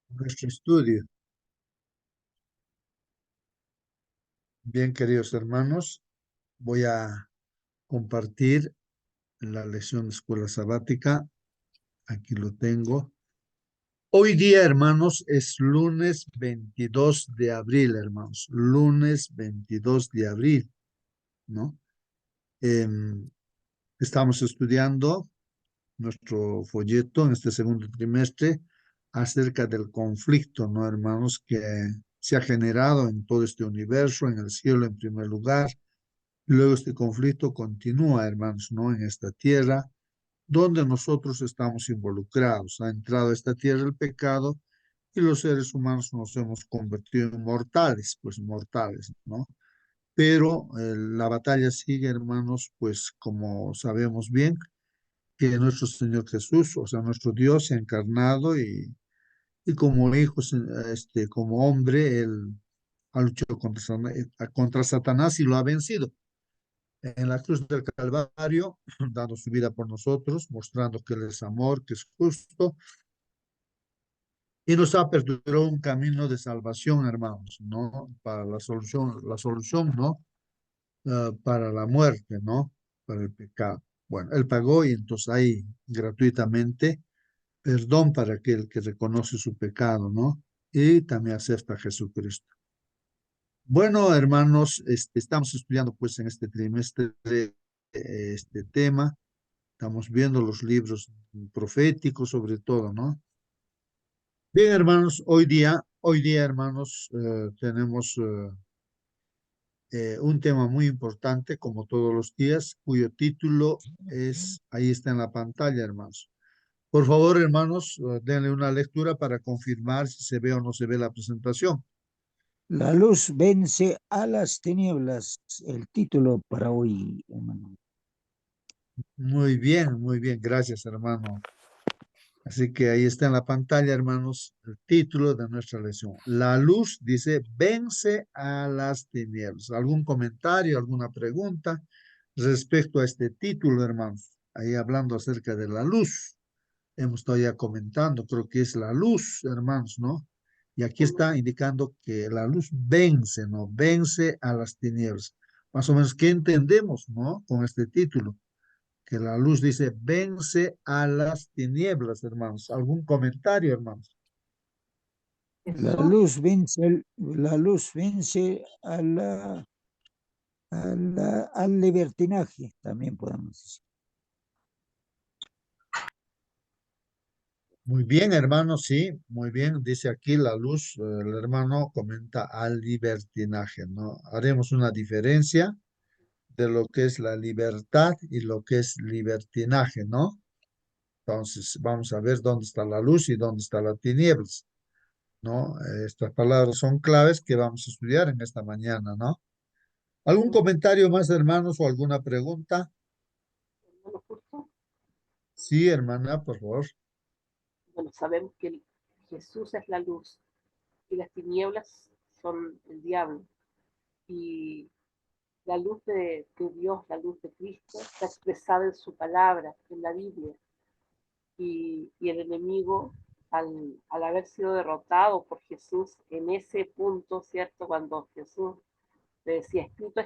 nuestro estudio. Bien, queridos hermanos, voy a compartir la lección de escuela sabática. Aquí lo tengo. Hoy día, hermanos, es lunes 22 de abril, hermanos. Lunes 22 de abril, ¿no? Em, Estamos estudiando nuestro folleto en este segundo trimestre acerca del conflicto, ¿no, hermanos? Que se ha generado en todo este universo, en el cielo en primer lugar. Luego este conflicto continúa, hermanos, ¿no? En esta tierra donde nosotros estamos involucrados. Ha entrado a esta tierra el pecado y los seres humanos nos hemos convertido en mortales, pues mortales, ¿no? Pero la batalla sigue, hermanos, pues como sabemos bien, que nuestro Señor Jesús, o sea, nuestro Dios se ha encarnado y como hijo, como hombre, él ha luchado contra Satanás y lo ha vencido en la cruz del Calvario, dando su vida por nosotros, mostrando que Él es amor, que es justo, y nos ha aperturado un camino de salvación, hermanos, ¿no? Para la solución, ¿no? Para la muerte, ¿no? Para el pecado. Bueno, Él pagó y entonces hay gratuitamente perdón para aquel que reconoce su pecado, ¿no? Y también acepta a Jesucristo. Bueno, hermanos, estamos estudiando pues en este trimestre este tema. Estamos viendo los libros proféticos sobre todo, ¿no? Bien, hermanos, hoy día, hermanos, tenemos un tema muy importante, como todos los días, cuyo título es, ahí está en la pantalla, hermanos. Por favor, hermanos, denle una lectura para confirmar si se ve o no se ve la presentación. La luz vence a las tinieblas, el título para hoy, hermano. Muy bien, gracias, hermano. Así que ahí está en la pantalla, hermanos, el título de nuestra lección. La luz dice, vence a las tinieblas. ¿Algún comentario, alguna pregunta respecto a este título, hermanos? Ahí hablando acerca de la luz. Hemos estado ya comentando, creo que es la luz, hermanos, ¿no? Y aquí está indicando que la luz vence, ¿no? Vence a las tinieblas. Más o menos, ¿qué entendemos, no? Con este título que la luz dice, vence a las tinieblas, hermanos. ¿Algún comentario, hermanos? La luz vence al libertinaje, también podemos decir. Muy bien, hermano, sí, muy bien. Dice aquí la luz, el hermano comenta al libertinaje, ¿no? Haremos una diferencia de lo que es la libertad y lo que es libertinaje, ¿no? Entonces, vamos a ver dónde está la luz y dónde está la tinieblas, ¿no? Estas palabras son claves que vamos a estudiar en esta mañana, ¿no? ¿Algún comentario más, hermanos, o alguna pregunta? Sí, hermana, por favor. Bueno, sabemos que Jesús es la luz y las tinieblas son el diablo. Y la luz de Dios, la luz de Cristo, está expresada en su palabra, en la Biblia. Y el enemigo, al haber sido derrotado por Jesús en ese punto, ¿cierto? Cuando Jesús le decía, escrito,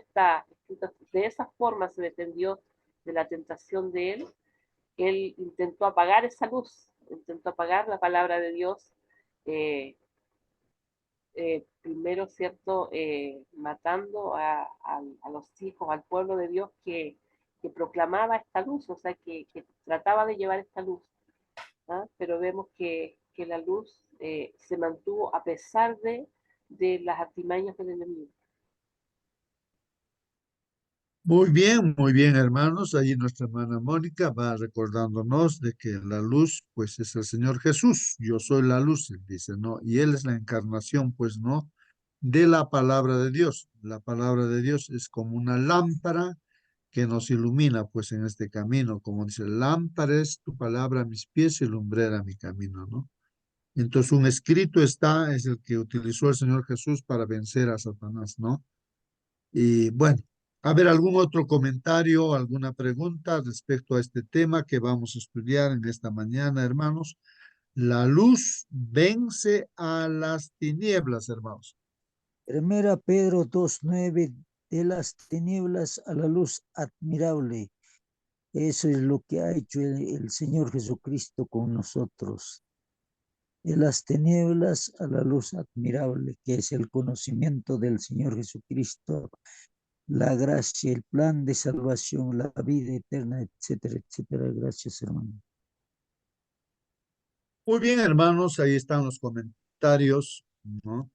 de esa forma se defendió de la tentación de él intentó apagar esa luz, intentó apagar la palabra de Dios, eh, primero, ¿cierto? Matando a los hijos, al pueblo de Dios que proclamaba esta luz, o sea, que trataba de llevar esta luz. ¿Ah? Pero vemos que la luz se mantuvo a pesar de las artimañas del enemigo. Muy bien, hermanos. Allí nuestra hermana Mónica va recordándonos de que la luz, pues, es el Señor Jesús. Yo soy la luz, él dice, ¿no? Y Él es la encarnación, pues, ¿no? De la palabra de Dios. La palabra de Dios es como una lámpara que nos ilumina, pues, en este camino. Como dice, lámpara es tu palabra a mis pies y lumbrera mi camino, ¿no? Entonces, un escrito está, es el que utilizó el Señor Jesús para vencer a Satanás, ¿no? Y bueno, a ver, ¿algún otro comentario, alguna pregunta respecto a este tema que vamos a estudiar en esta mañana, hermanos? La luz vence a las tinieblas, hermanos. Primera Pedro 2:9, de las tinieblas a la luz admirable. Eso es lo que ha hecho el Señor Jesucristo con nosotros. De las tinieblas a la luz admirable, que es el conocimiento del Señor Jesucristo, la gracia, el plan de salvación, la vida eterna, etcétera, etcétera. Gracias, hermano. Muy bien, hermanos, ahí están los comentarios, ¿no?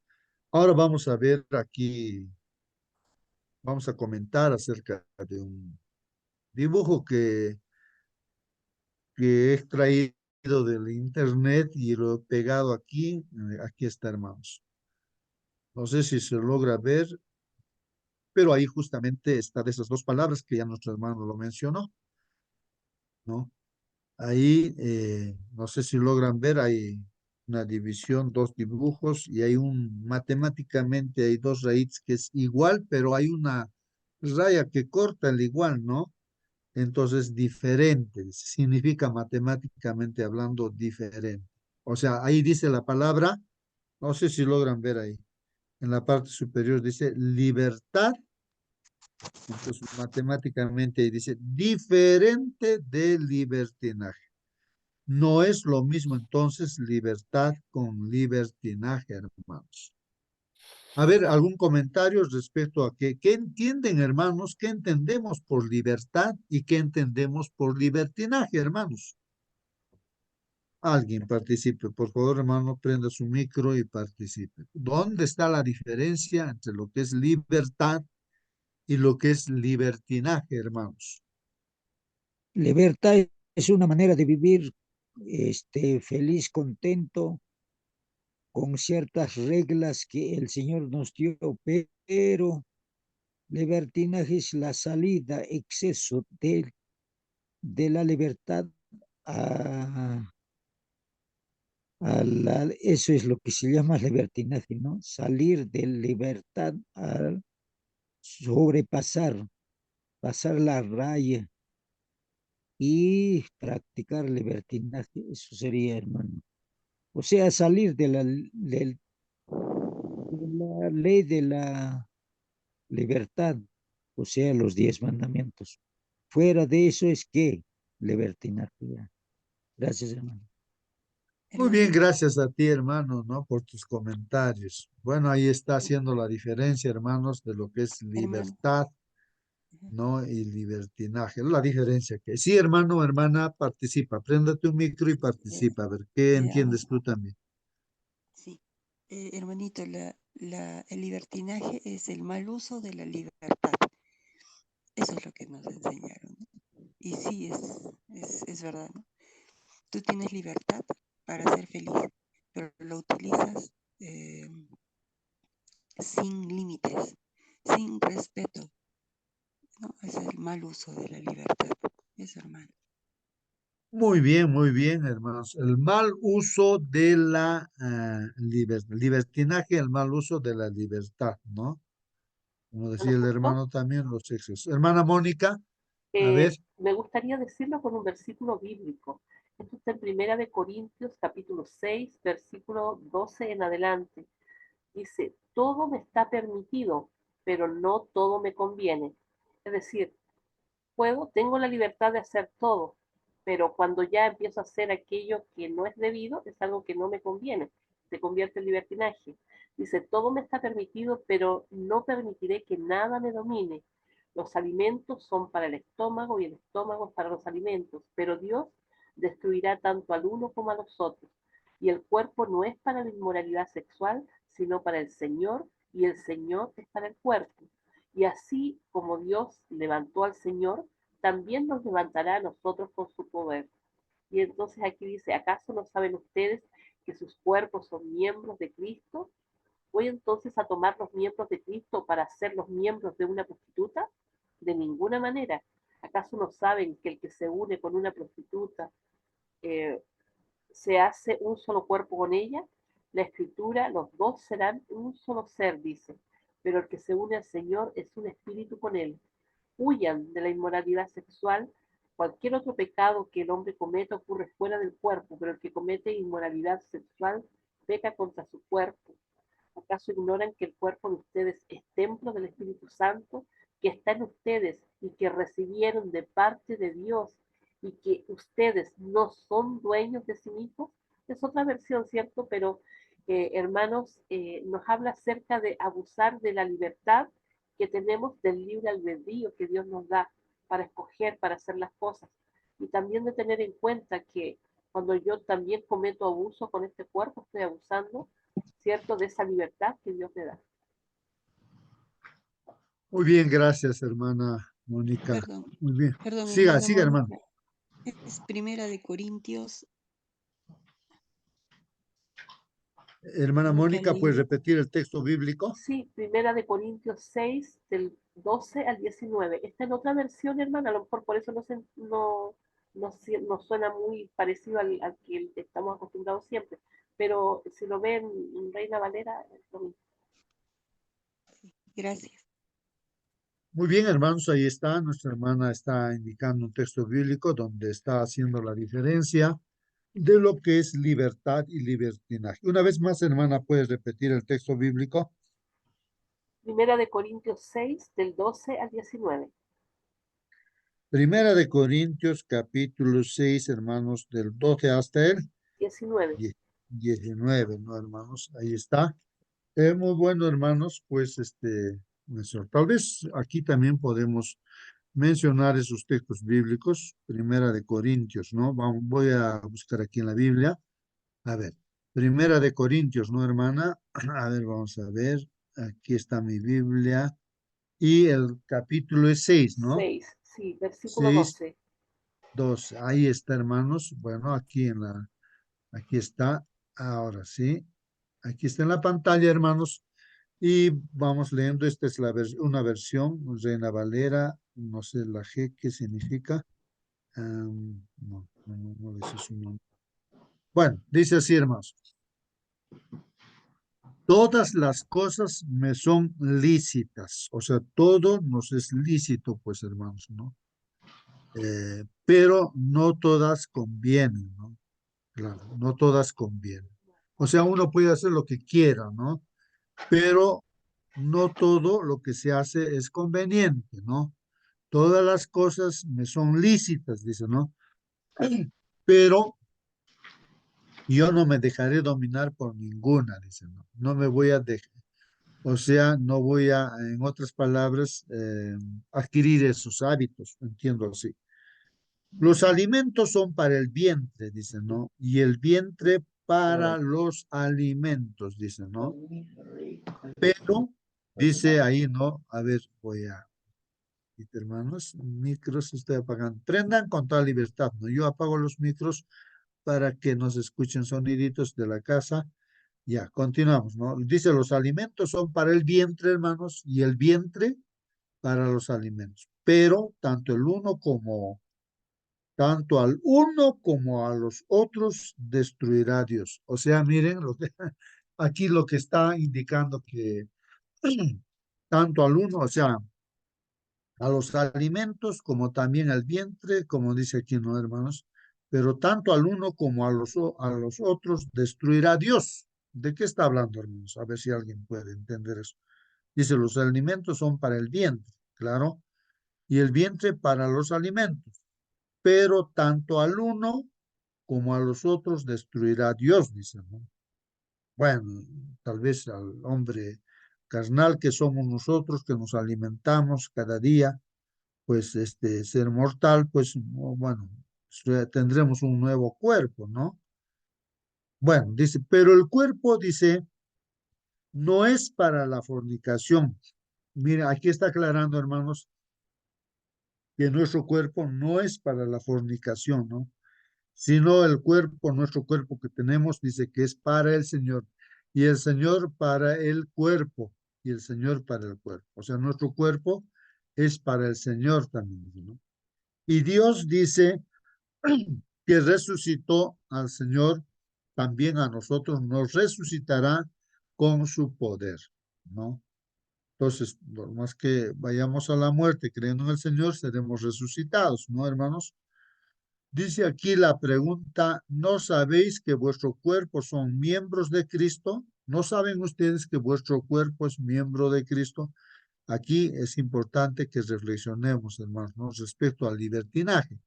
Ahora vamos a ver aquí, vamos a comentar acerca de un dibujo que he extraído del internet y lo he pegado aquí. Aquí está, hermanos. No sé si se logra ver, pero ahí justamente están esas dos palabras que ya nuestro hermano lo mencionó, ¿no? Ahí, no sé si logran ver, hay una división, dos dibujos y hay matemáticamente hay dos raíces que es igual, pero hay una raya que corta el igual, ¿no? Entonces, diferente, significa matemáticamente hablando diferente. O sea, ahí dice la palabra, no sé si logran ver ahí, en la parte superior dice libertad, entonces matemáticamente ahí dice diferente de libertinaje. No es lo mismo entonces libertad con libertinaje, hermanos. A ver, ¿algún comentario respecto a qué entienden, hermanos? ¿Qué entendemos por libertad y qué entendemos por libertinaje, hermanos? Alguien participe, por favor, hermano, prenda su micro y participe. ¿Dónde está la diferencia entre lo que es libertad y lo que es libertinaje, hermanos? Libertad es una manera de vivir feliz, contento, con ciertas reglas que el Señor nos dio, pero libertinaje es la salida, exceso de la libertad a, eso es lo que se llama libertinaje, ¿no? Salir de libertad a sobrepasar, pasar la raya y practicar libertinaje, eso sería, hermano. O sea, salir de la ley de la libertad, o sea, los 10 mandamientos. Fuera de eso es que libertinaje. Gracias, hermano. Muy bien, Hermanito, gracias a ti, hermano, ¿no? Por tus comentarios. Bueno, ahí está haciendo la diferencia, hermanos, de lo que es hermano. libertad, Ujú. ¿no? Y libertinaje. La diferencia que sí, hermano, hermana, participa. Préndate un micro y Ya, participa. A ver, ¿qué ya, entiendes tú también? sí. Hermanito, el libertinaje es el mal uso de la libertad. Eso es lo que nos enseñaron, ¿no? Y sí, es verdad, ¿no? Tú tienes libertad para ser feliz, pero lo utilizas eh, sin límites, sin respeto, ¿no? Es el mal uso de la libertad. Eso, hermano. Muy bien, hermanos. El mal uso de la libertinaje, el mal uso de la libertad, ¿no? Como decía Bueno, el justo hermano también, los excesos. Hermana Mónica, a ver. me gustaría decirlo con un versículo bíblico. Esto está en Primera de Corintios, capítulo 6, versículo 12 en adelante. Dice, todo me está permitido, pero no todo me conviene. Es decir, tengo la libertad de hacer todo, pero cuando ya empiezo a hacer aquello que no es debido, es algo que no me conviene, se convierte en libertinaje. Dice, todo me está permitido, pero no permitiré que nada me domine. Los alimentos son para el estómago y el estómago es para los alimentos, pero Dios destruirá tanto al uno como a los otros. Y el cuerpo no es para la inmoralidad sexual, sino para el Señor, y el Señor es para el cuerpo. Y así como Dios levantó al Señor, también nos levantará a nosotros con su poder. Y entonces aquí dice, ¿acaso no saben ustedes que sus cuerpos son miembros de Cristo? ¿Voy entonces a tomar los miembros de Cristo para ser los miembros de una prostituta? De ninguna manera. ¿Acaso no saben que el que se une con una prostituta eh, se hace un solo cuerpo con ella? La escritura, los dos serán un solo ser, dice, pero el que se une al Señor es un espíritu con él. Huyan de la inmoralidad sexual. Cualquier otro pecado que el hombre cometa ocurre fuera del cuerpo, pero el que comete inmoralidad sexual peca contra su cuerpo. ¿Acaso ignoran que el cuerpo de ustedes es templo del Espíritu Santo, que está en ustedes y que recibieron de parte de Dios, y que ustedes no son dueños de sí mismos? Es otra versión, ¿cierto? Pero, hermanos, nos habla acerca de abusar de la libertad que tenemos, del libre albedrío que Dios nos da para escoger, para hacer las cosas. Y también de tener en cuenta que cuando yo también cometo abuso con este cuerpo, estoy abusando, ¿cierto?, de esa libertad que Dios me da. Muy bien, gracias, hermana Mónica. Perdón, Muy bien. perdón, Siga, hermana siga, hermano. Mónica. Es Primera de Corintios, Hermana nunca Mónica, ¿puedes leí. repetir el texto bíblico? Sí, Primera de Corintios 6, del 12 al 19. Esta es otra versión, hermana, a lo mejor por eso no suena muy parecido al que estamos acostumbrados siempre, pero si lo ven en Reina Valera, es lo mismo. Gracias. Muy bien, hermanos, ahí está. Nuestra hermana está indicando un texto bíblico donde está haciendo la diferencia de lo que es libertad y libertinaje. Una vez más, hermana, ¿puedes repetir el texto bíblico? Primera de Corintios 6, del 12 al 19. Primera de Corintios, capítulo 6, hermanos, del 12 hasta el 19. 19, ¿no, hermanos? Ahí está. Muy bueno, hermanos, pues tal vez aquí también podemos mencionar esos textos bíblicos, Primera de Corintios, ¿no? Voy a buscar aquí en la Biblia. A ver, Primera de Corintios, ¿no, hermana? A ver, vamos a ver. Aquí está mi Biblia. Y el capítulo es 6, ¿no? 6, sí, versículo 6, 12. 2. Ahí está, hermanos. Bueno, aquí está. Ahora sí. Aquí está en la pantalla, hermanos. Y vamos leyendo. Esta es una versión, Reina Valera. No sé la G, ¿qué significa? No dice su nombre. Bueno, dice así, hermanos. Todas las cosas me son lícitas, o sea, todo nos es lícito, pues, hermanos, ¿no? Pero no todas convienen, ¿no? Claro, no todas convienen. O sea, uno puede hacer lo que quiera, ¿no? Pero no todo lo que se hace es conveniente, ¿no? Todas las cosas me son lícitas, dice, ¿no? Pero yo no me dejaré dominar por ninguna, dice, ¿no? No me voy a dejar. O sea, no voy a, en otras palabras, adquirir esos hábitos, entiendo así. Los alimentos son para el vientre, dice, ¿no? Y el vientre para los alimentos, dice, ¿no? Pero, dice ahí, ¿no? A ver, voy a, hermanos, micros estoy apagando. Prendan con toda libertad, ¿no? Yo apago los micros para que nos escuchen soniditos de la casa. Ya, continuamos, ¿no? Dice, los alimentos son para el vientre, hermanos, y el vientre para los alimentos. Pero tanto al uno como a los otros destruirá Dios. O sea, miren, aquí lo que está indicando que tanto al uno, o sea, a los alimentos como también al vientre, como dice aquí, ¿no, hermanos? Pero tanto al uno como a los otros destruirá Dios. ¿De qué está hablando, hermanos? A ver si alguien puede entender eso. Dice, los alimentos son para el vientre, claro, y el vientre para los alimentos, pero tanto al uno como a los otros destruirá Dios, dice, ¿no? Bueno, tal vez al hombre carnal que somos nosotros, que nos alimentamos cada día, pues ser mortal, pues bueno, tendremos un nuevo cuerpo, ¿no? Bueno, dice, pero el cuerpo, dice, no es para la fornicación. Mira, aquí está aclarando, hermanos, que nuestro cuerpo no es para la fornicación, ¿no? Sino el cuerpo, nuestro cuerpo que tenemos, dice que es para el Señor, y el Señor para el cuerpo, y el Señor para el cuerpo. O sea, nuestro cuerpo es para el Señor también, ¿no? Y Dios dice que resucitó al Señor, también a nosotros nos resucitará con su poder, ¿no? Entonces, por más que vayamos a la muerte creyendo en el Señor, seremos resucitados, ¿no, hermanos? Dice aquí la pregunta, ¿no sabéis que vuestro cuerpo son miembros de Cristo? ¿No saben ustedes que vuestro cuerpo es miembro de Cristo? Aquí es importante que reflexionemos, hermanos, ¿no? Respecto al libertinaje.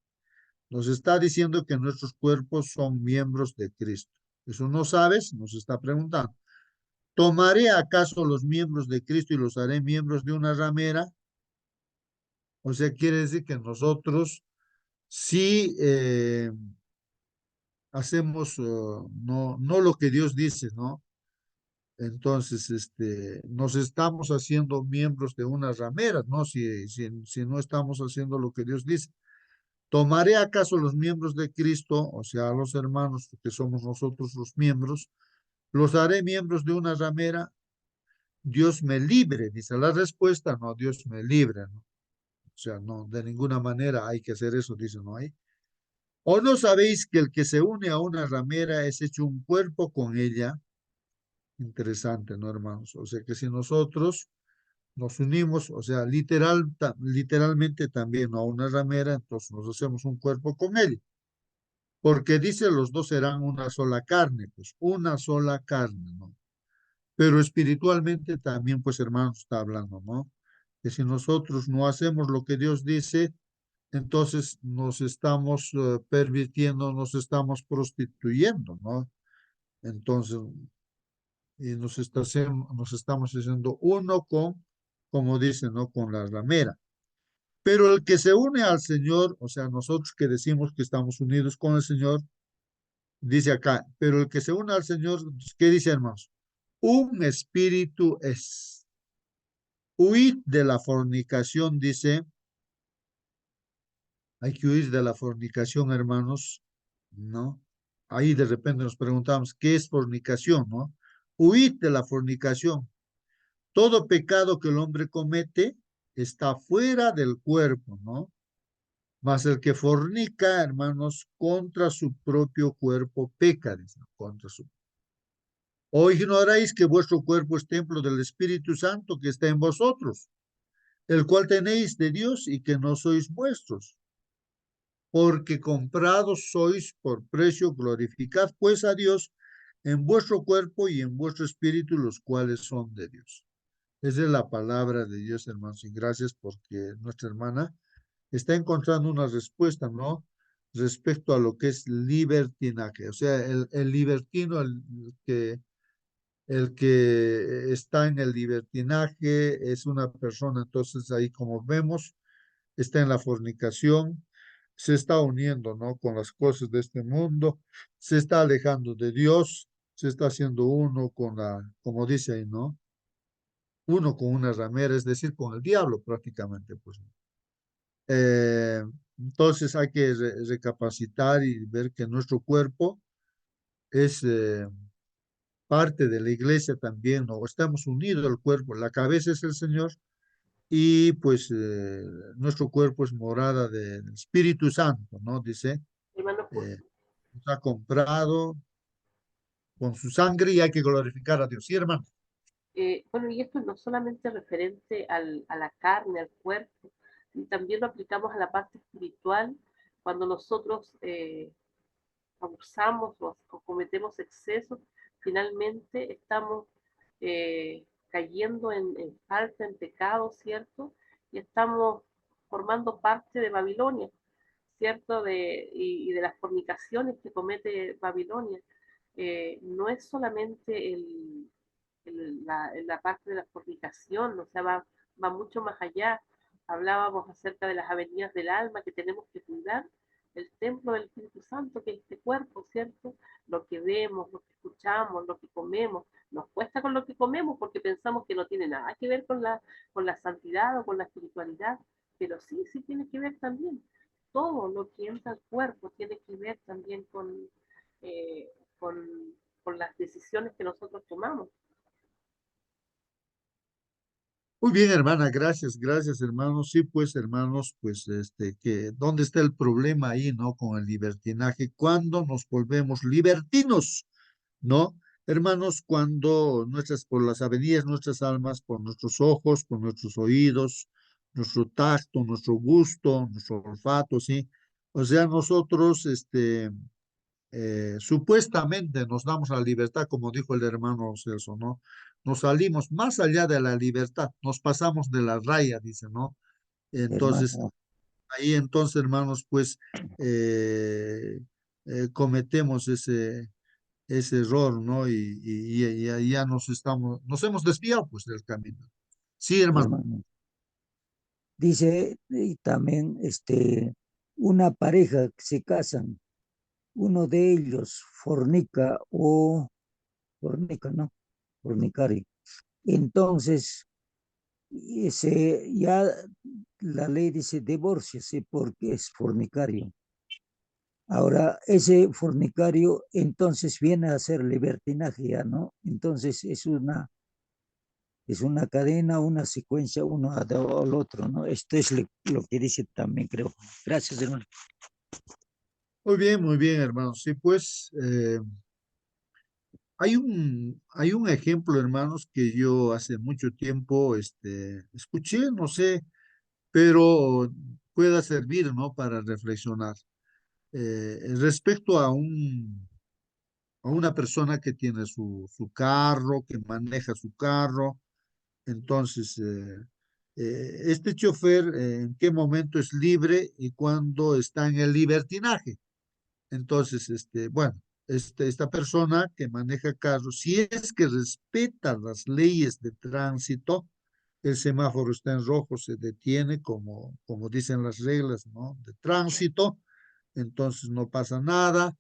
Nos está diciendo que nuestros cuerpos son miembros de Cristo. ¿Eso no sabes? Nos está preguntando. ¿Tomaré acaso los miembros de Cristo y los haré miembros de una ramera? O sea, quiere decir que nosotros sí hacemos no lo que Dios dice, ¿no? Entonces, nos estamos haciendo miembros de una ramera, ¿no? Si no estamos haciendo lo que Dios dice. ¿Tomaré acaso los miembros de Cristo, o sea, los hermanos que somos nosotros los miembros, los haré miembros de una ramera? Dios me libre, dice la respuesta, no, Dios me libre, ¿no? O sea, no, de ninguna manera hay que hacer eso, dice, no hay. ¿O no sabéis que el que se une a una ramera es hecho un cuerpo con ella? Interesante, ¿no, hermanos? O sea, que si nosotros nos unimos, o sea, literalmente también a una ramera, entonces nos hacemos un cuerpo con ella. Porque dice los dos serán una sola carne, pues una sola carne, ¿no? Pero espiritualmente también, pues hermanos, está hablando, ¿no? Que si nosotros no hacemos lo que Dios dice, entonces nos estamos pervirtiendo, nos estamos prostituyendo, ¿no? Entonces, y nos estamos haciendo uno con, como dice, ¿no? Con la ramera. Pero el que se une al Señor, o sea, nosotros que decimos que estamos unidos con el Señor, dice acá, pero el que se une al Señor, ¿qué dice, hermanos? Un espíritu es. Huid de la fornicación, dice, hay que huir de la fornicación, hermanos, ¿no? Ahí de repente nos preguntamos, ¿qué es fornicación, no? Huid de la fornicación. Todo pecado que el hombre comete está fuera del cuerpo, ¿no? Mas el que fornica, hermanos, contra su propio cuerpo peca, dice, contra su. ¿O ignoráis que vuestro cuerpo es templo del Espíritu Santo que está en vosotros, el cual tenéis de Dios y que no sois vuestros? Porque comprados sois por precio, glorificad pues a Dios en vuestro cuerpo y en vuestro espíritu, los cuales son de Dios. Esa es la palabra de Dios, hermanos, y gracias porque nuestra hermana está encontrando una respuesta, ¿no? Respecto a lo que es libertinaje. O sea, el libertino, el que está en el libertinaje es una persona, entonces ahí como vemos, está en la fornicación, se está uniendo, ¿no? Con las cosas de este mundo, se está alejando de Dios, se está haciendo uno con como dice ahí, ¿no? Uno con una ramera, es decir, con el diablo prácticamente, pues. Eh, entonces hay que recapacitar y ver que nuestro cuerpo es parte de la iglesia también, ¿no? Estamos unidos al cuerpo, la cabeza es el Señor y pues nuestro cuerpo es morada del Espíritu Santo, ¿no? Dice, Hermano, eh, nos ha comprado con su sangre y hay que glorificar a Dios. Sí, hermano. bueno, y esto no solamente referente a la carne, al cuerpo, y también lo aplicamos a la parte espiritual, cuando nosotros abusamos o cometemos excesos, finalmente estamos cayendo en falta, en pecado, ¿cierto? Y estamos formando parte de Babilonia, ¿cierto? Y de las fornicaciones que comete Babilonia. No es solamente la parte de la fornicación, o sea, va mucho más allá. Hablábamos acerca de las avenidas del alma que tenemos que cuidar, el templo del Espíritu Santo, que es este cuerpo, ¿cierto? Lo que vemos, lo que escuchamos, lo que comemos. Nos cuesta con lo que comemos porque pensamos que no tiene nada que ver con la santidad o con la espiritualidad, pero sí, sí tiene que ver también. Todo lo que entra al cuerpo tiene que ver también eh, con, con las decisiones que nosotros tomamos. Muy bien, hermana, gracias, gracias, hermanos. Sí, pues, hermanos, pues, que, ¿dónde está el problema ahí, no? Con el libertinaje, cuando nos volvemos libertinos, ¿no? Hermanos, cuando por las avenidas, nuestras almas, por nuestros ojos, por nuestros oídos, nuestro tacto, nuestro gusto, nuestro olfato, ¿sí? O sea, nosotros, supuestamente nos damos la libertad, como dijo el hermano Celso, ¿no? Nos salimos más allá de la libertad, nos pasamos de la raya, dice, ¿no? Entonces, hermano. ahí entonces, hermanos, pues cometemos ese error, ¿no? Y ahí ya nos hemos desviado, pues, del camino. Sí, hermano. Hermano. Dice, y también una pareja que se casan, uno de ellos fornica o fornica, ¿no? Fornicario. Entonces, ya la ley dice divórciese porque es fornicario. Ahora, ese fornicario entonces viene a ser libertinaje, ¿ya no? Entonces es una cadena, una secuencia, uno al otro, ¿no? Esto es lo que dice también, creo. Gracias, hermano. Muy bien, hermano. Sí, pues hay un ejemplo, hermanos, que yo hace mucho tiempo escuché, no sé, pero pueda servir, ¿no? Para reflexionar. Respecto a una persona que tiene su carro, que maneja su carro, entonces, este chofer, ¿en qué momento es libre y cuándo está en el libertinaje? Entonces, bueno, esta persona que maneja carros, si es que respeta las leyes de tránsito, el semáforo está en rojo, se detiene como dicen las reglas, ¿no? De tránsito, entonces no pasa nada,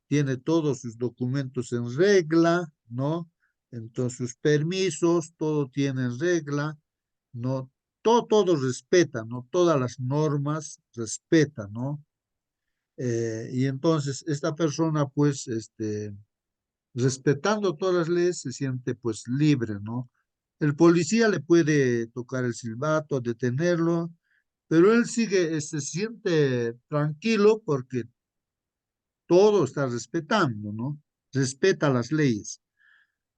tiene todos sus documentos en regla, ¿no? Entonces sus permisos, todo tiene en regla, ¿no? Todo respeta, ¿no? Todas las normas respeta, ¿no? Y entonces esta persona, pues, respetando todas las leyes, se siente, pues, libre, ¿no? El policía le puede tocar el silbato, detenerlo, pero él sigue, se siente tranquilo porque todo está respetando, ¿no? Respeta las leyes.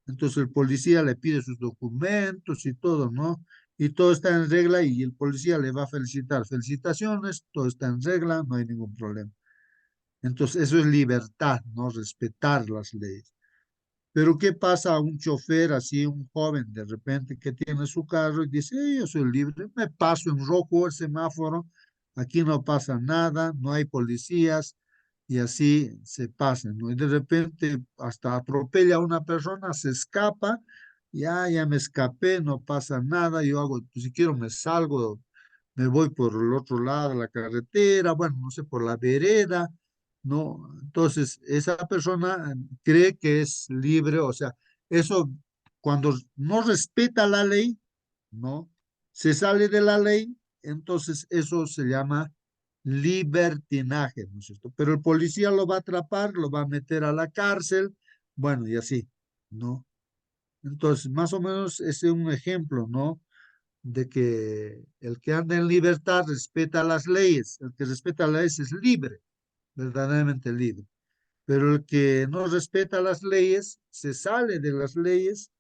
Entonces el policía le pide sus documentos y todo, ¿no? Y todo está en regla y el policía le va a felicitar. Felicitaciones, todo está en regla, no hay ningún problema. Entonces eso es libertad, ¿no? Respetar las leyes. Pero ¿qué pasa a un chofer así, un joven de repente que tiene su carro y dice, yo soy libre, me paso en rojo el semáforo, aquí no pasa nada, no hay policías y así se pasa, ¿no? Y de repente hasta atropella a una persona, se escapa, ya me escapé, no pasa nada, yo hago, pues si quiero me salgo, me voy por el otro lado de la carretera, bueno, no sé, por la vereda, ¿no? Entonces, esa persona cree que es libre, o sea, eso cuando no respeta la ley, ¿no? Se sale de la ley, entonces eso se llama libertinaje, ¿no es cierto? Pero el policía lo va a atrapar, lo va a meter a la cárcel, bueno, y así, ¿no? Entonces, más o menos ese es un ejemplo, ¿no? De que el que anda en libertad respeta las leyes, el que respeta las leyes es libre, verdaderamente libre. Pero el que no respeta las leyes, se sale de las leyes,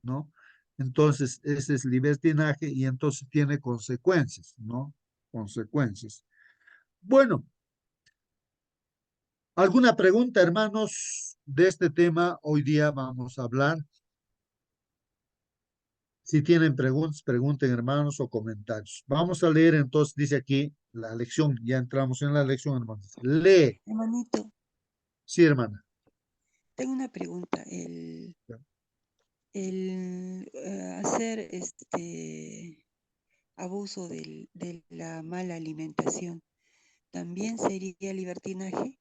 ¿no? Entonces, ese es libertinaje y entonces tiene consecuencias, ¿no? Consecuencias. Bueno, ¿alguna pregunta, hermanos, de este tema? Hoy día vamos a hablar. Si tienen preguntas, pregunten, hermanos, o comentarios. Vamos a leer entonces, dice aquí la lección. Ya entramos en la lección, hermanos. Lee. Hermanito, Sí, hermana. tengo una pregunta. Hacer abuso de la mala alimentación, ¿también sería libertinaje?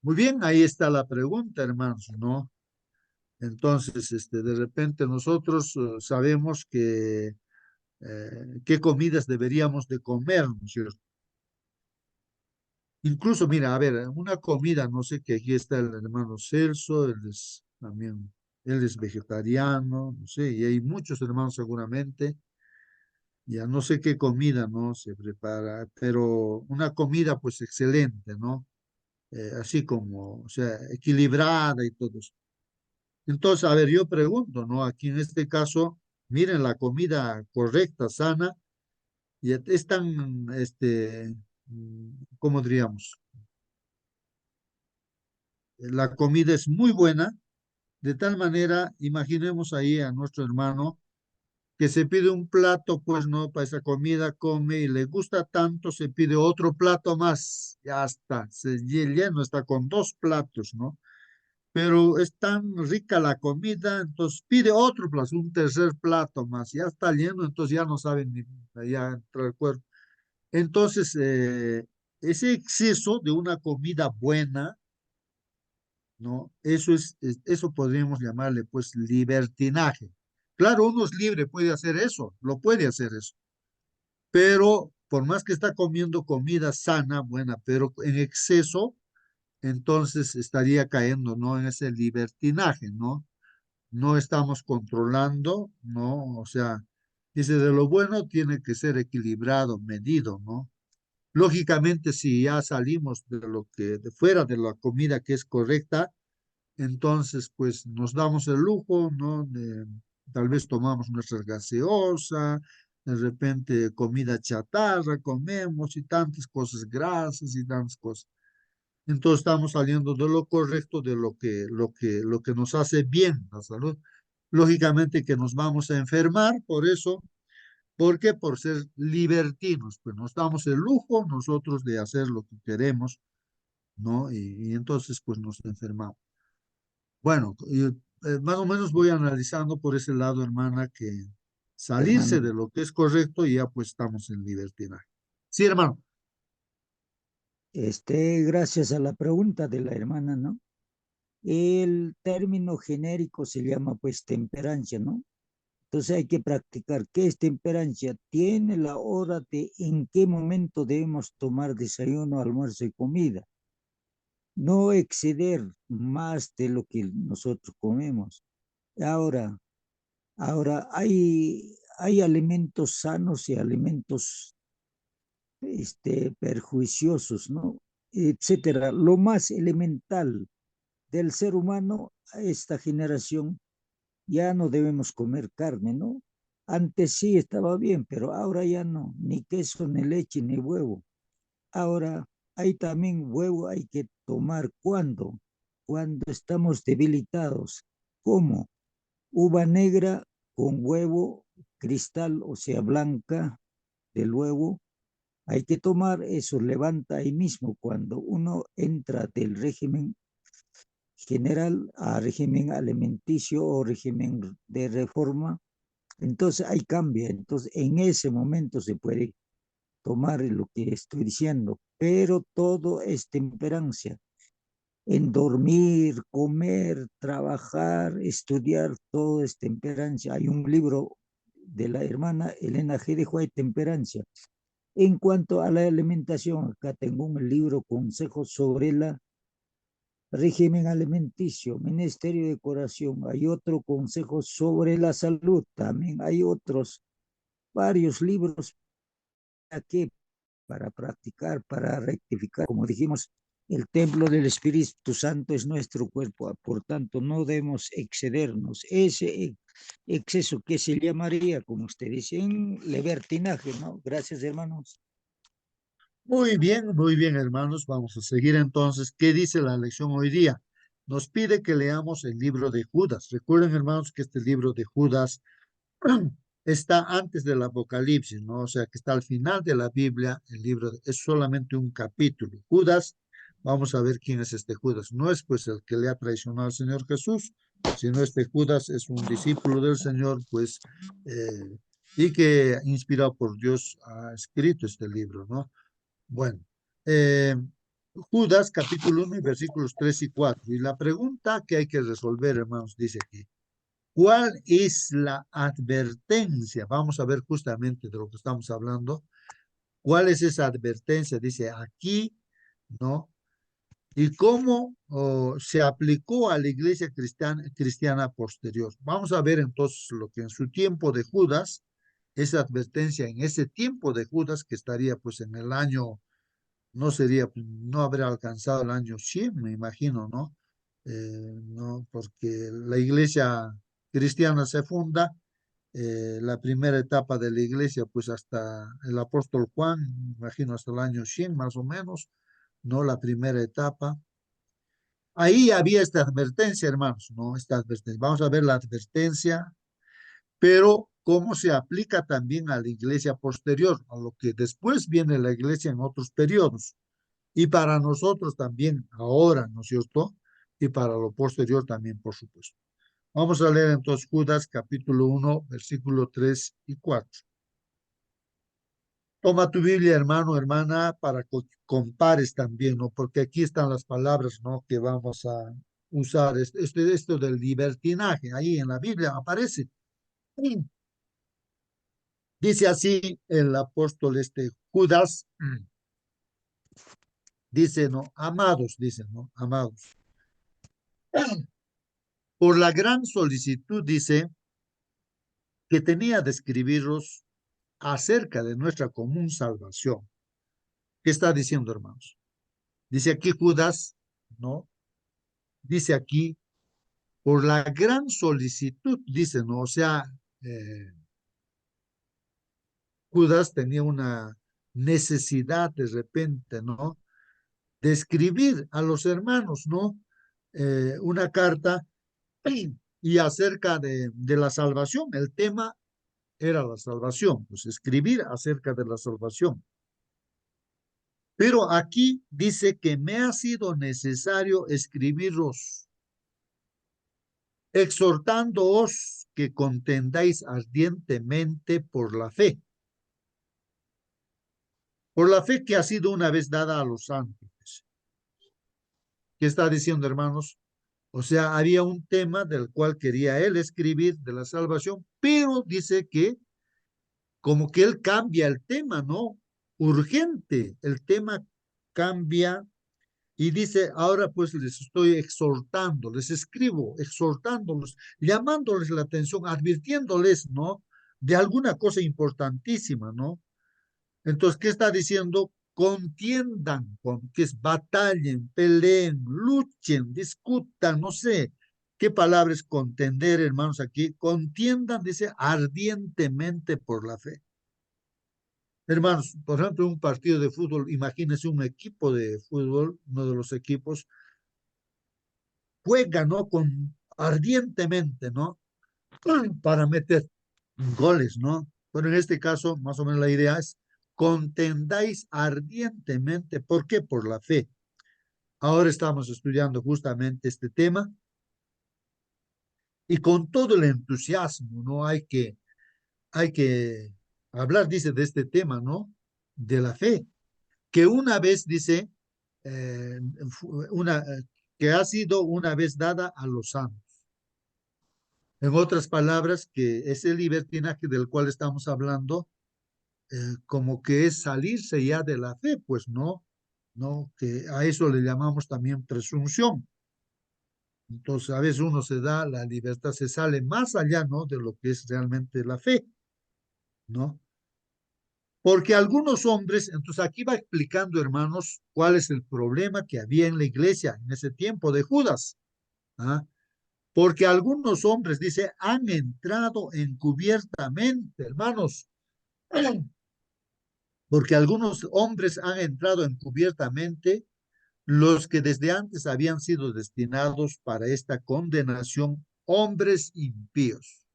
Muy bien, ahí está la pregunta, hermanos, ¿no? Entonces, de repente nosotros sabemos que qué comidas deberíamos de comer, ¿no es cierto? Incluso, mira, a ver, una comida, no sé, que aquí está el hermano Celso, él es también, él es vegetariano, no sé, y hay muchos hermanos seguramente, ya no sé qué comida, ¿no? Se prepara, pero una comida pues excelente, ¿no? Así como, o sea, equilibrada y todo eso. Entonces, a ver, yo pregunto, ¿no? Aquí en este caso, miren la comida correcta, sana, y es tan, ¿cómo diríamos? La comida es muy buena, de tal manera, imaginemos ahí a nuestro hermano que se pide un plato, pues no, para esa comida come y le gusta tanto, se pide otro plato más, ya está, lleno, está con dos platos, ¿no? Pero es tan rica la comida, entonces pide otro plato, un tercer plato más, ya está lleno, entonces ya no saben ni, ya entra el cuerpo. Entonces, ese exceso de una comida buena, ¿no? Eso podríamos llamarle, pues, libertinaje. Claro, uno es libre, puede hacer eso, lo puede hacer eso, pero por más que está comiendo comida sana, buena, pero en exceso, entonces estaría cayendo, ¿no? En ese libertinaje, ¿no? No estamos controlando, ¿no? O sea, dice, de lo bueno tiene que ser equilibrado, medido, ¿no? Lógicamente, si ya salimos de lo que, de fuera de la comida que es correcta, entonces, pues nos damos el lujo, ¿no? Tal vez tomamos nuestra gaseosa, de repente comida chatarra, comemos y tantas cosas grasas y tantas cosas. Entonces estamos saliendo de lo correcto, de lo que nos hace bien la salud. Lógicamente que nos vamos a enfermar por eso. ¿Por qué? Por ser libertinos. Pues nos damos el lujo nosotros de hacer lo que queremos, ¿no? Y entonces pues nos enfermamos. Bueno, más o menos voy analizando por ese lado, hermana, que salirse hermano. de lo que es correcto y ya pues estamos en libertinaje. Sí, hermano. Gracias a la pregunta de la hermana, ¿no? El término genérico se llama pues temperancia, ¿no? Entonces hay que practicar. ¿Qué es temperancia? Tiene la hora de en qué momento debemos tomar desayuno, almuerzo y comida. No exceder más de lo que nosotros comemos. Ahora, ahora hay alimentos sanos y alimentos perjuiciosos, ¿no? Etcétera. Lo más elemental del ser humano a esta generación, ya no debemos comer carne, ¿no? Antes sí estaba bien, pero ahora ya no, ni queso, ni leche, ni huevo. Ahora hay también huevo, hay que tomar cuando estamos debilitados. ¿Cómo? Uva negra con huevo cristal, o sea, blanca del huevo. Hay que tomar eso, levanta ahí mismo cuando uno entra del régimen general a régimen alimenticio o régimen de reforma, entonces hay cambio, entonces en ese momento se puede tomar lo que estoy diciendo, pero todo es temperancia, en dormir, comer, trabajar, estudiar, todo es temperancia. Hay un libro de la hermana Elena G. de White, Temperancia. En cuanto a la alimentación, acá tengo un libro, Consejos sobre la régimen alimenticio, Ministerio de Curación. Hay otro, Consejo sobre la Salud. También hay otros, varios libros aquí para practicar, para rectificar. Como dijimos, el templo del Espíritu Santo es nuestro cuerpo, por tanto no debemos excedernos. Ese exceso que se llamaría, como ustedes dicen, libertinaje, ¿no? Gracias, hermanos. Muy bien, hermanos. Vamos a seguir entonces. ¿Qué dice la lección hoy día? Nos pide que leamos el libro de Judas. Recuerden, hermanos, que este libro de Judas está antes del Apocalipsis, ¿no? O sea, que está al final de la Biblia. Es solamente un capítulo. Judas, vamos a ver quién es este Judas. No es pues el que le ha traicionado al Señor Jesús, sino este Judas es un discípulo del Señor, pues, y que inspirado por Dios ha escrito este libro, ¿no? Bueno, eh, Judas capítulo 1 versículos 3 y 4. Y la pregunta que hay que resolver, hermanos, dice aquí, ¿cuál es la advertencia? Vamos a ver justamente de lo que estamos hablando. ¿Cuál es esa advertencia? Dice aquí, ¿no? ¿Y cómo se aplicó a la iglesia cristiana posterior? Vamos a ver entonces lo que en su tiempo de Judas, esa advertencia en ese tiempo de Judas, que estaría pues en el año no sería, no habría alcanzado el año 100, me imagino, ¿no? No, porque la iglesia cristiana se funda la primera etapa de la iglesia, pues hasta el apóstol Juan, imagino hasta el año 100 más o menos, ¿no? La primera etapa. Ahí había esta advertencia, hermanos, ¿no? Esta advertencia. Vamos a ver la advertencia, pero cómo se aplica también a la iglesia posterior, a lo que después viene la iglesia en otros periodos. Y para nosotros también ahora, ¿no es cierto? Y para lo posterior también, por supuesto. Vamos a leer entonces Judas capítulo 1, versículo 3 y 4. Toma tu Biblia, hermano, hermana, para que compares también, ¿no? Porque aquí están las palabras, ¿no? Que vamos a usar. Esto del libertinaje, ahí en la Biblia aparece. Dice así el apóstol Judas, dice, ¿no? Amados, dice, ¿no? Amados. Por la gran solicitud, dice, que tenía de escribiros acerca de nuestra común salvación. ¿Qué está diciendo, hermanos? Dice aquí Judas, ¿no? Dice aquí, por la gran solicitud, dice, ¿no? O sea, eh, Judas tenía una necesidad de repente, ¿no? De escribir a los hermanos, ¿no? Una carta y acerca de la salvación. El tema era la salvación, pues escribir acerca de la salvación. Pero aquí dice que me ha sido necesario escribiros, exhortándoos que contendáis ardientemente por la fe que ha sido una vez dada a los santos. ¿Qué está diciendo, hermanos? O sea, había un tema del cual quería él escribir de la salvación, pero dice que como que él cambia el tema, ¿no? Urgente, el tema cambia y dice, ahora pues les estoy exhortando, les escribo, exhortándolos, llamándoles la atención, advirtiéndoles, ¿no? De alguna cosa importantísima, ¿no? Entonces, ¿qué está diciendo? Contiendan, que es batallen, peleen, luchen, discutan, no sé qué palabra es contender, hermanos, aquí. Contiendan, dice, ardientemente por la fe. Hermanos, por ejemplo, un partido de fútbol, imagínense un equipo de fútbol, uno de los equipos, juega, ¿no? Con ardientemente, ¿no? Para meter goles, ¿no? Pero en este caso, más o menos la idea es, contendáis ardientemente. ¿Por qué? Por la fe. Ahora estamos estudiando justamente este tema y con todo el entusiasmo, ¿no? Hay que hablar, dice, de este tema, ¿no? De la fe, que una vez, dice, eh, una, que ha sido una vez dada a los santos. En otras palabras, que ese libertinaje del cual estamos hablando, como que es salirse ya de la fe, pues no, no, que a eso le llamamos también presunción. Entonces, a veces uno se da la libertad, se sale más allá, ¿no? De lo que es realmente la fe, ¿no? Porque algunos hombres, entonces aquí va explicando, hermanos, cuál es el problema que había en la iglesia en ese tiempo de Judas. ¿Ah? Porque algunos hombres, dice, han entrado encubiertamente, hermanos, porque algunos hombres han entrado encubiertamente, los que desde antes habían sido destinados para esta condenación, hombres impíos.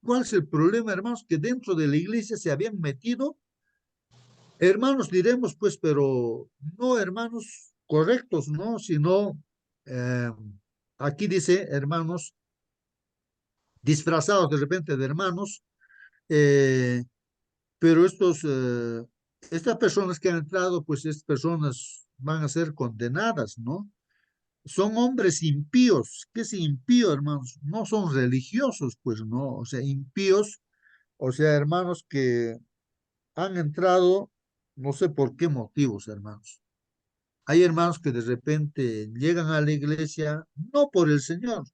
¿Cuál es el problema, hermanos? Que dentro de la iglesia se habían metido, hermanos, diremos, pues, pero no hermanos correctos, ¿no? Sino, eh, aquí dice, hermanos, disfrazados de repente de hermanos, eh, pero estas personas que han entrado, pues estas personas van a ser condenadas, ¿no? Son hombres impíos. ¿Qué es impío, hermanos? No son religiosos, pues no, o sea, impíos, o sea, hermanos que han entrado, no sé por qué motivos, hermanos. Hay hermanos que de repente llegan a la iglesia, no por el Señor,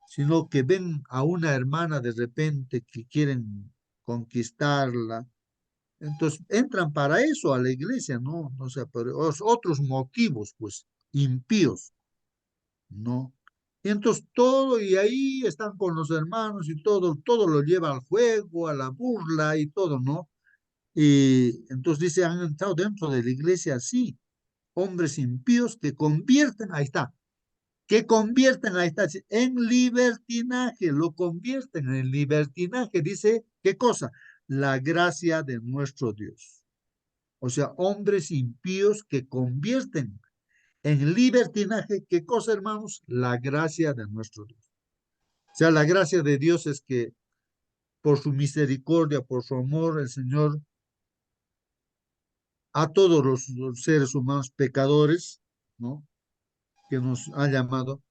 sino que ven a una hermana de repente que quieren conquistarla. Entonces entran para eso a la iglesia, ¿no? O sea, por otros motivos, pues, impíos, ¿no? Y entonces todo, y ahí están con los hermanos y todo lo lleva al juego, a la burla y todo, ¿no? Y entonces dice, han entrado dentro de la iglesia así, hombres impíos que convierten, ahí está, que convierten, ahí está, en libertinaje, lo convierten en libertinaje, dice, ¿qué cosa? La gracia de nuestro Dios. O sea, hombres impíos que convierten en libertinaje, ¿qué cosa, hermanos? La gracia de nuestro Dios. O sea, la gracia de Dios es que por su misericordia, por su amor, el Señor a todos los seres humanos pecadores, ¿no? Que nos ha llamado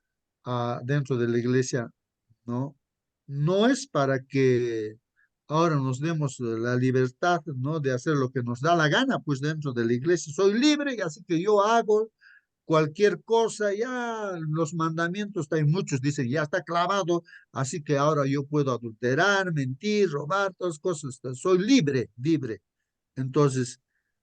dentro de la iglesia, ¿no? No es para que ahora nos demos la libertad, ¿no? De hacer lo que nos da la gana, pues dentro de la iglesia. Soy libre, así que yo hago cualquier cosa, ya los mandamientos, hay muchos dicen, ya está clavado, así que ahora yo puedo adulterar, mentir, robar, todas cosas, soy libre, libre. Entonces,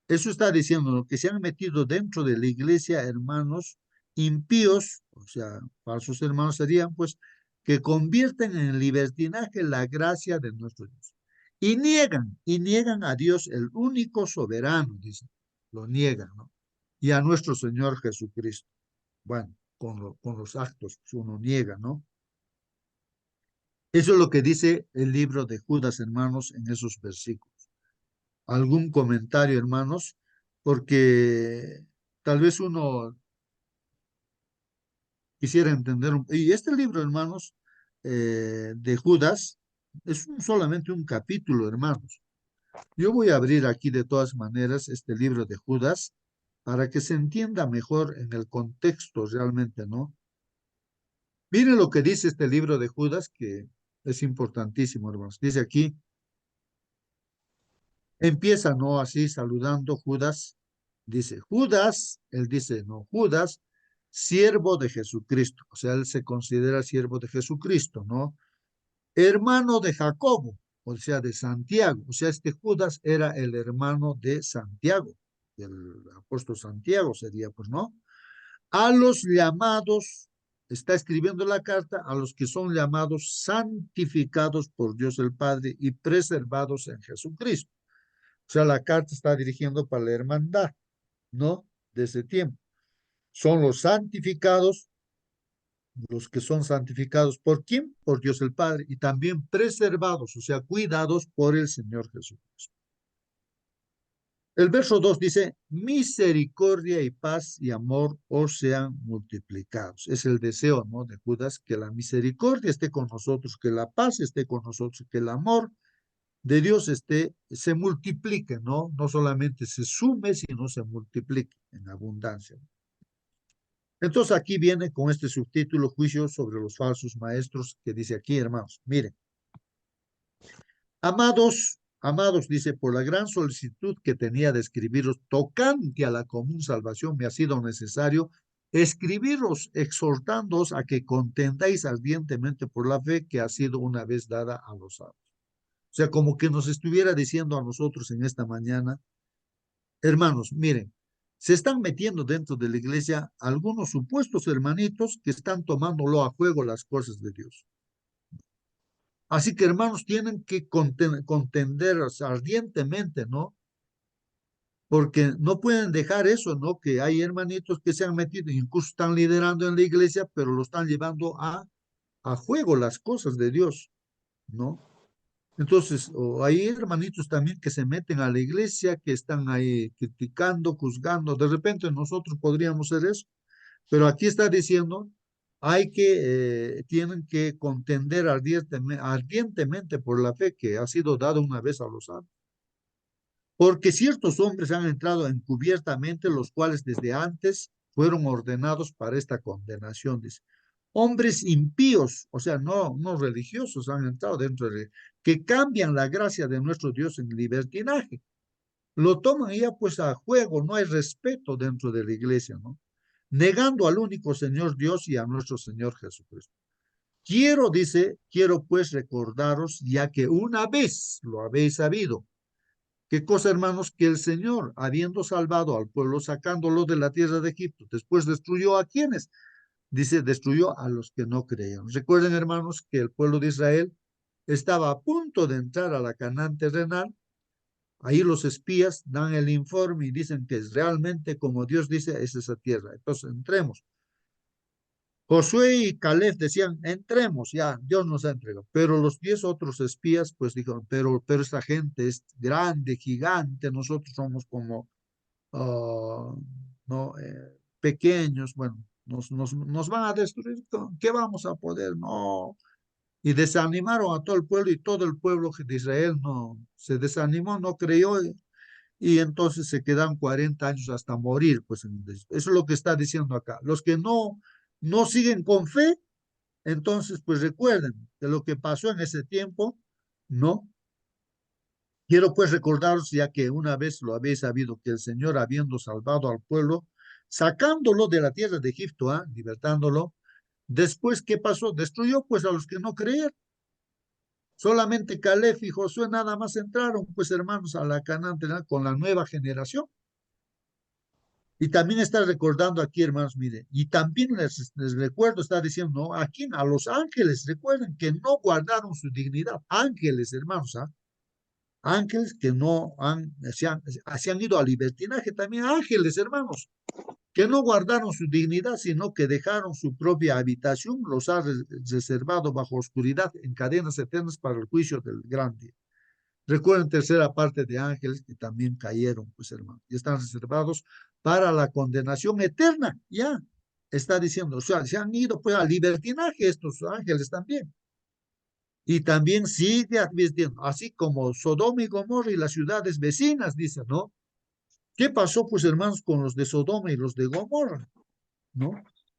eso está diciendo ¿no? Que se han metido dentro de la iglesia hermanos impíos, o sea, falsos hermanos serían, pues, que convierten en libertinaje la gracia de nuestro Dios. Y niegan a Dios, el único soberano, dice, lo niegan, ¿no? Y a nuestro Señor Jesucristo. Bueno, con los actos uno niega, ¿no? Eso es lo que dice el libro de Judas, hermanos, en esos versículos. ¿Algún comentario, hermanos? Porque tal vez uno quisiera entender, y este libro, hermanos, de Judas, es solamente un capítulo, hermanos. Yo voy a abrir aquí de todas maneras este libro de Judas para que se entienda mejor en el contexto realmente, ¿no? Miren lo que dice este libro de Judas, que es importantísimo, hermanos. Dice aquí, empieza, ¿no? Así saludando Judas. Dice, Judas, él dice, no, Judas, siervo de Jesucristo. O sea, él se considera siervo de Jesucristo, ¿no? Hermano de Jacobo, o sea, de Santiago. O sea, este Judas era el hermano de Santiago, del apóstol Santiago sería, pues, ¿no? A los llamados, está escribiendo la carta a los que son llamados santificados por Dios el Padre y preservados en Jesucristo. O sea, la carta está dirigiendo para la hermandad, ¿no? De ese tiempo. Son los santificados, los que son santificados por quién? Por Dios el Padre, y también preservados, o sea, cuidados por el Señor Jesucristo. El verso 2 dice, misericordia y paz y amor os sean multiplicados. Es el deseo, ¿no? De Judas, que la misericordia esté con nosotros, que la paz esté con nosotros, que el amor de Dios se multiplique, ¿no? No solamente se sume, sino se multiplique en abundancia. Entonces aquí viene con este subtítulo, Juicio sobre los falsos maestros, que dice aquí, hermanos, miren, amados, dice, por la gran solicitud que tenía de escribiros tocante a la común salvación, me ha sido necesario escribiros exhortándoos a que contendáis ardientemente por la fe que ha sido una vez dada a los santos. O sea, como que nos estuviera diciendo a nosotros en esta mañana, hermanos, miren, se están metiendo dentro de la iglesia algunos supuestos hermanitos que están tomándolo a juego las cosas de Dios. Así que, hermanos, tienen que contender ardientemente, ¿no? Porque no pueden dejar eso, ¿no? Que hay hermanitos que se han metido, incluso están liderando en la iglesia, pero lo están llevando a juego las cosas de Dios, ¿no? Entonces, hay hermanitos también que se meten a la iglesia, que están ahí criticando, juzgando. De repente nosotros podríamos ser eso, pero aquí está diciendo, tienen que contender ardientemente por la fe que ha sido dada una vez a los santos. Porque ciertos hombres han entrado encubiertamente, los cuales desde antes fueron ordenados para esta condenación, dice. Hombres impíos, o sea, no religiosos, han entrado dentro de, que cambian la gracia de nuestro Dios en libertinaje. Lo toman ya pues a juego, no hay respeto dentro de la iglesia, ¿no? Negando al único Señor Dios y a nuestro Señor Jesucristo. Quiero pues recordaros, ya que una vez lo habéis sabido, ¿qué cosa, hermanos? Que el Señor, habiendo salvado al pueblo, sacándolo de la tierra de Egipto, después destruyó a quienes, dice, destruyó a los que no creían. Recuerden, hermanos, que el pueblo de Israel estaba a punto de entrar a la Canaán terrenal. Ahí los espías dan el informe y dicen que es realmente como Dios dice, es esa tierra. Entonces, entremos. Josué y Caleb decían, entremos, ya, Dios nos ha entregado. Pero los 10 otros espías, pues dijeron, pero esta gente es grande, gigante, nosotros somos como, no, pequeños, bueno, nos van a destruir, ¿qué vamos a poder? No. Y desanimaron a todo el pueblo y todo el pueblo de Israel no se desanimó, no creyó y entonces se quedan 40 años hasta morir. Pues eso es lo que está diciendo acá. Los que no siguen con fe, entonces pues recuerden de lo que pasó en ese tiempo, ¿no? Quiero pues recordaros, ya que una vez lo habéis sabido, que el Señor habiendo salvado al pueblo, sacándolo de la tierra de Egipto, libertándolo, después, ¿qué pasó? Destruyó pues a los que no creían. Solamente Caleb y Josué nada más entraron, pues hermanos, a la Canaán con la nueva generación. Y también está recordando aquí, hermanos, mire, y también les recuerdo, está diciendo, ¿no? Aquí a los ángeles, recuerden que no guardaron su dignidad. Ángeles, hermanos, ángeles que no se han ido al libertinaje, también ángeles, hermanos, que no guardaron su dignidad, sino que dejaron su propia habitación, los ha reservado bajo oscuridad en cadenas eternas para el juicio del gran día. Recuerden tercera parte de ángeles que también cayeron, pues hermano, y están reservados para la condenación eterna, ya está diciendo, o sea, se han ido pues al libertinaje estos ángeles también. Y también sigue advirtiendo, así como Sodoma y Gomorra y las ciudades vecinas, dice, ¿no? ¿Qué pasó, pues hermanos, con los de Sodoma y los de Gomorra? ¿No?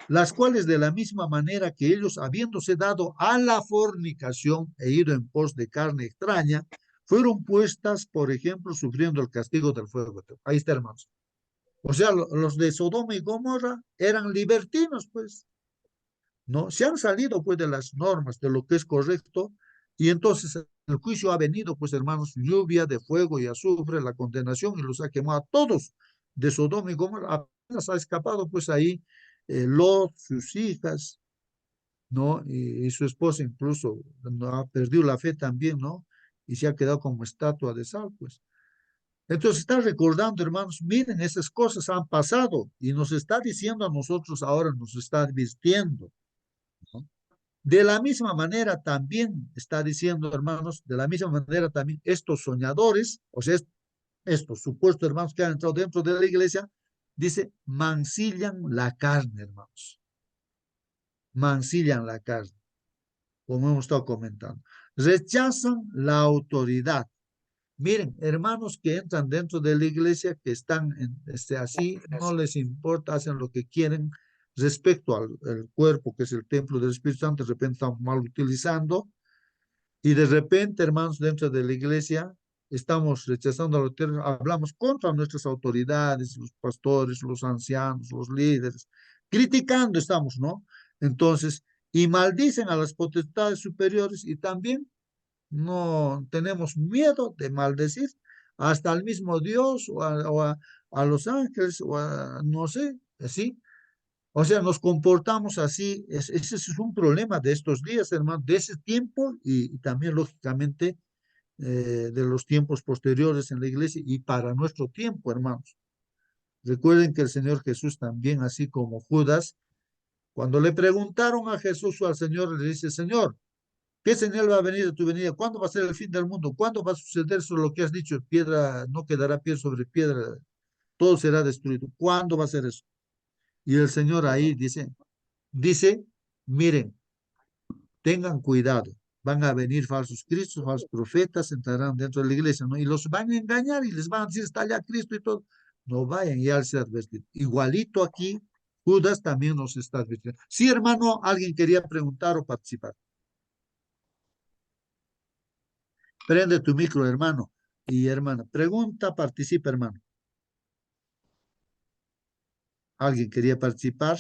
Las cuales de la misma manera que ellos, habiéndose dado a la fornicación e ido en pos de carne extraña, fueron puestas, por ejemplo, sufriendo el castigo del fuego. Ahí está, hermanos. O sea, los de Sodoma y Gomorra eran libertinos, pues, ¿no? Se han salido, pues, de las normas, de lo que es correcto, y entonces el juicio ha venido, pues, hermanos, lluvia de fuego y azufre, la condenación, y los ha quemado a todos de Sodoma y Gomorra. Apenas ha escapado, pues, ahí Lot, sus hijas, ¿no? Y su esposa incluso no ha perdido la fe también, ¿no? Y se ha quedado como estatua de sal, pues. Entonces está recordando, hermanos, miren, esas cosas han pasado y nos está diciendo a nosotros ahora, nos está advirtiendo, ¿no? De la misma manera también está diciendo, hermanos, de la misma manera también estos soñadores, o sea, estos supuestos hermanos que han entrado dentro de la iglesia, dice, mancillan la carne, hermanos. Mancillan la carne, como hemos estado comentando. Rechazan la autoridad. Miren, hermanos que entran dentro de la iglesia, que están así, no les importa, hacen lo que quieren respecto al cuerpo, que es el templo del Espíritu Santo, de repente están mal utilizando, y de repente, hermanos, dentro de la iglesia, estamos rechazando la autoridad, hablamos contra nuestras autoridades, los pastores, los ancianos, los líderes, criticando estamos, ¿no? Entonces, y maldicen a las potestades superiores y también no tenemos miedo de maldecir hasta el mismo Dios a los ángeles o no sé, así. O sea, nos comportamos así. Ese es un problema de estos días, hermano, de ese tiempo y también, lógicamente, de los tiempos posteriores en la iglesia y para nuestro tiempo, hermanos. Recuerden que el Señor Jesús también, así como Judas, cuando le preguntaron a Jesús o al Señor, le dice, Señor, ¿qué señal va a venir de tu venida? ¿Cuándo va a ser el fin del mundo? ¿Cuándo va a suceder eso lo que has dicho? Piedra, no quedará pie sobre piedra, todo será destruido. ¿Cuándo va a ser eso? Y el Señor ahí dice, miren, tengan cuidado, van a venir falsos cristos, falsos profetas, entrarán dentro de la iglesia, ¿no? Y los van a engañar y les van a decir, está allá Cristo y todo. No vayan, ya se advertido. Igualito aquí, Judas también nos está advirtiendo. Sí, hermano, alguien quería preguntar o participar. Prende tu micro, hermano y hermana. Pregunta, participa, hermano. ¿Alguien quería participar?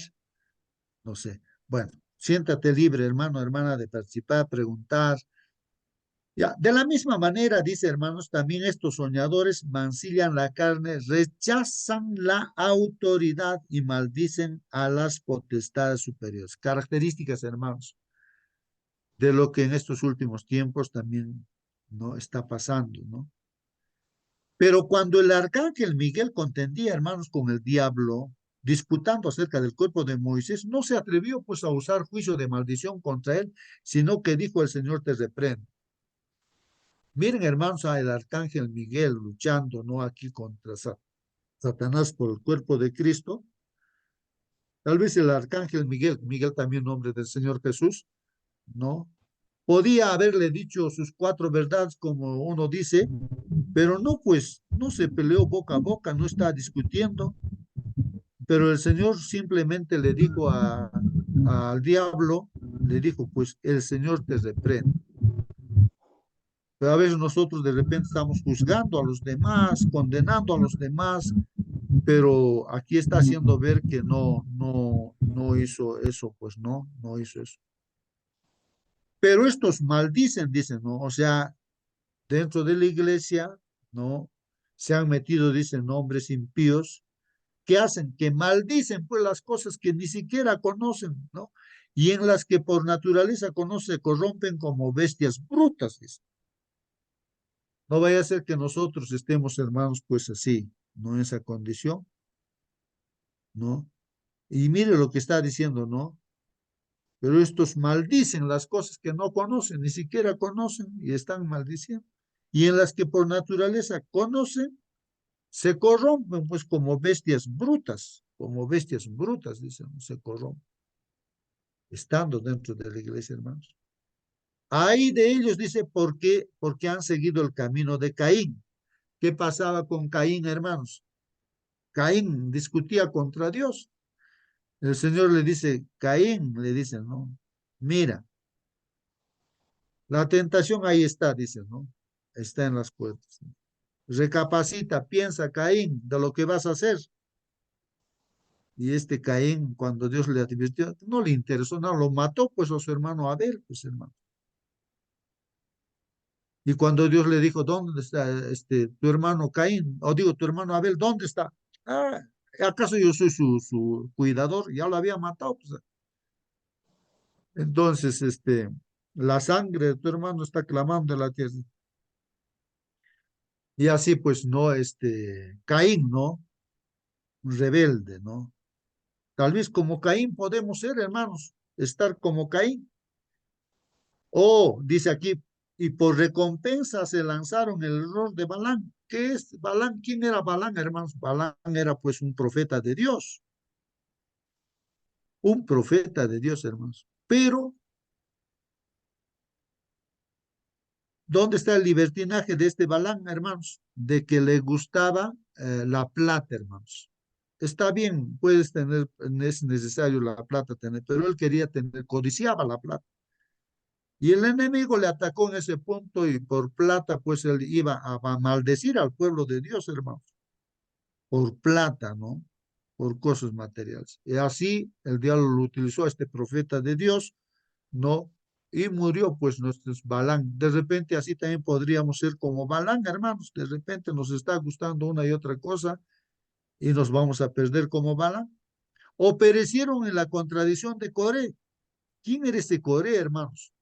No sé. Bueno, siéntate libre, hermano, hermana, de participar, preguntar. Ya, de la misma manera, dice hermanos, también estos soñadores mancillan la carne, rechazan la autoridad y maldicen a las potestades superiores. Características, hermanos, de lo que en estos últimos tiempos también no está pasando, ¿no? Pero cuando el arcángel Miguel contendía, hermanos, con el diablo, disputando acerca del cuerpo de Moisés, no se atrevió pues a usar juicio de maldición contra él, sino que dijo: el Señor te reprende. Miren, hermanos, el arcángel Miguel luchando, ¿no? Aquí contra Satanás por el cuerpo de Cristo. Tal vez el arcángel Miguel, Miguel también nombre del Señor Jesús, ¿no? Podía haberle dicho sus 4 verdades, como uno dice, pero no, pues, no se peleó boca a boca, no está discutiendo, pero el Señor simplemente le dijo al diablo, le dijo: pues el Señor te reprende. Pero a veces nosotros de repente estamos juzgando a los demás, condenando a los demás, pero aquí está haciendo ver que no hizo eso, pues no hizo eso. Pero estos maldicen, dicen, ¿no? O sea, dentro de la iglesia, ¿no? Se han metido, dicen, hombres impíos que hacen, que maldicen pues las cosas que ni siquiera conocen, ¿no? Y en las que por naturaleza conocen, se corrompen como bestias brutas, dicen. No vaya a ser que nosotros estemos, hermanos, pues así, ¿no? En esa condición, ¿no? Y mire lo que está diciendo, ¿no? Pero estos maldicen las cosas que no conocen, ni siquiera conocen y están maldiciendo. Y en las que por naturaleza conocen, se corrompen pues como bestias brutas, dicen, se corrompen, estando dentro de la iglesia, hermanos. Hay de ellos, dice, porque han seguido el camino de Caín. ¿Qué pasaba con Caín, hermanos? Caín discutía contra Dios. El Señor le dice: Caín, le dice, ¿no? Mira, la tentación ahí está, dice, ¿no? Está en las puertas. Recapacita, piensa, Caín, de lo que vas a hacer. Y este Caín, cuando Dios le advirtió, no le interesó nada, lo mató pues a su hermano Abel, pues hermano. Y cuando Dios le dijo: ¿dónde está tu hermano Caín? O digo, tu hermano Abel, ¿dónde está? Ah, ¿acaso yo soy su cuidador? Ya lo había matado, pues. Entonces, la sangre de tu hermano está clamando en la tierra. Y así pues, no, Caín, ¿no? Un rebelde, ¿no? Tal vez como Caín podemos ser, hermanos, estar como Caín. O, dice aquí, y por recompensa se lanzaron el error de Balán. ¿Qué es Balán? ¿Quién era Balán, hermanos? Balán era pues un profeta de Dios. Un profeta de Dios, hermanos. Pero, ¿dónde está el libertinaje de este Balán, hermanos? De que le gustaba la plata, hermanos. Está bien, puedes tener, es necesario la plata tener, pero él quería tener, codiciaba la plata. Y el enemigo le atacó en ese punto y por plata, pues él iba a maldecir al pueblo de Dios, hermanos. Por plata, ¿no? Por cosas materiales. Y así el diablo lo utilizó a este profeta de Dios, ¿no? Y murió pues nuestro Balán. De repente así también podríamos ser como Balán, hermanos. De repente nos está gustando una y otra cosa y nos vamos a perder como Balán. O perecieron en la contradicción de Coré. ¿Quién era este Coré, hermanos?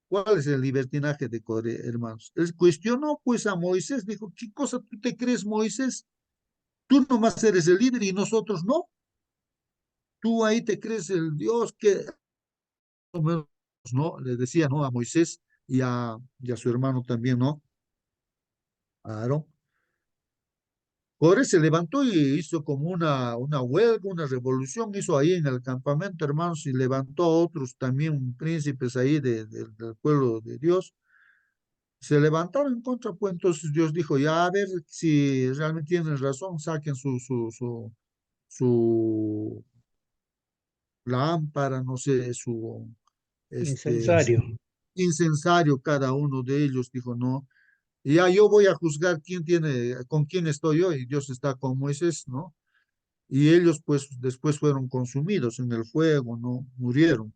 ¿Cuál es el libertinaje de Coré, hermanos? Él cuestionó pues a Moisés, dijo: ¿qué cosa tú te crees, Moisés? Tú nomás eres el líder y nosotros no. Tú ahí te crees el Dios que, ¿no? Le decía, ¿no? A Moisés y a su hermano también, ¿no? A Aarón. Coré se levantó y hizo como una huelga, una revolución, hizo ahí en el campamento, hermanos, y levantó a otros también príncipes ahí del pueblo de Dios. Se levantaron en contra, pues entonces Dios dijo: ya, a ver si realmente tienen razón, saquen su lámpara, no sé, su este, Incensario. incensario cada uno de ellos. Dijo: no, y ya yo voy a juzgar con quién estoy yo, y Dios está con Moisés, ¿no? Y ellos pues después fueron consumidos en el fuego, ¿no? Murieron.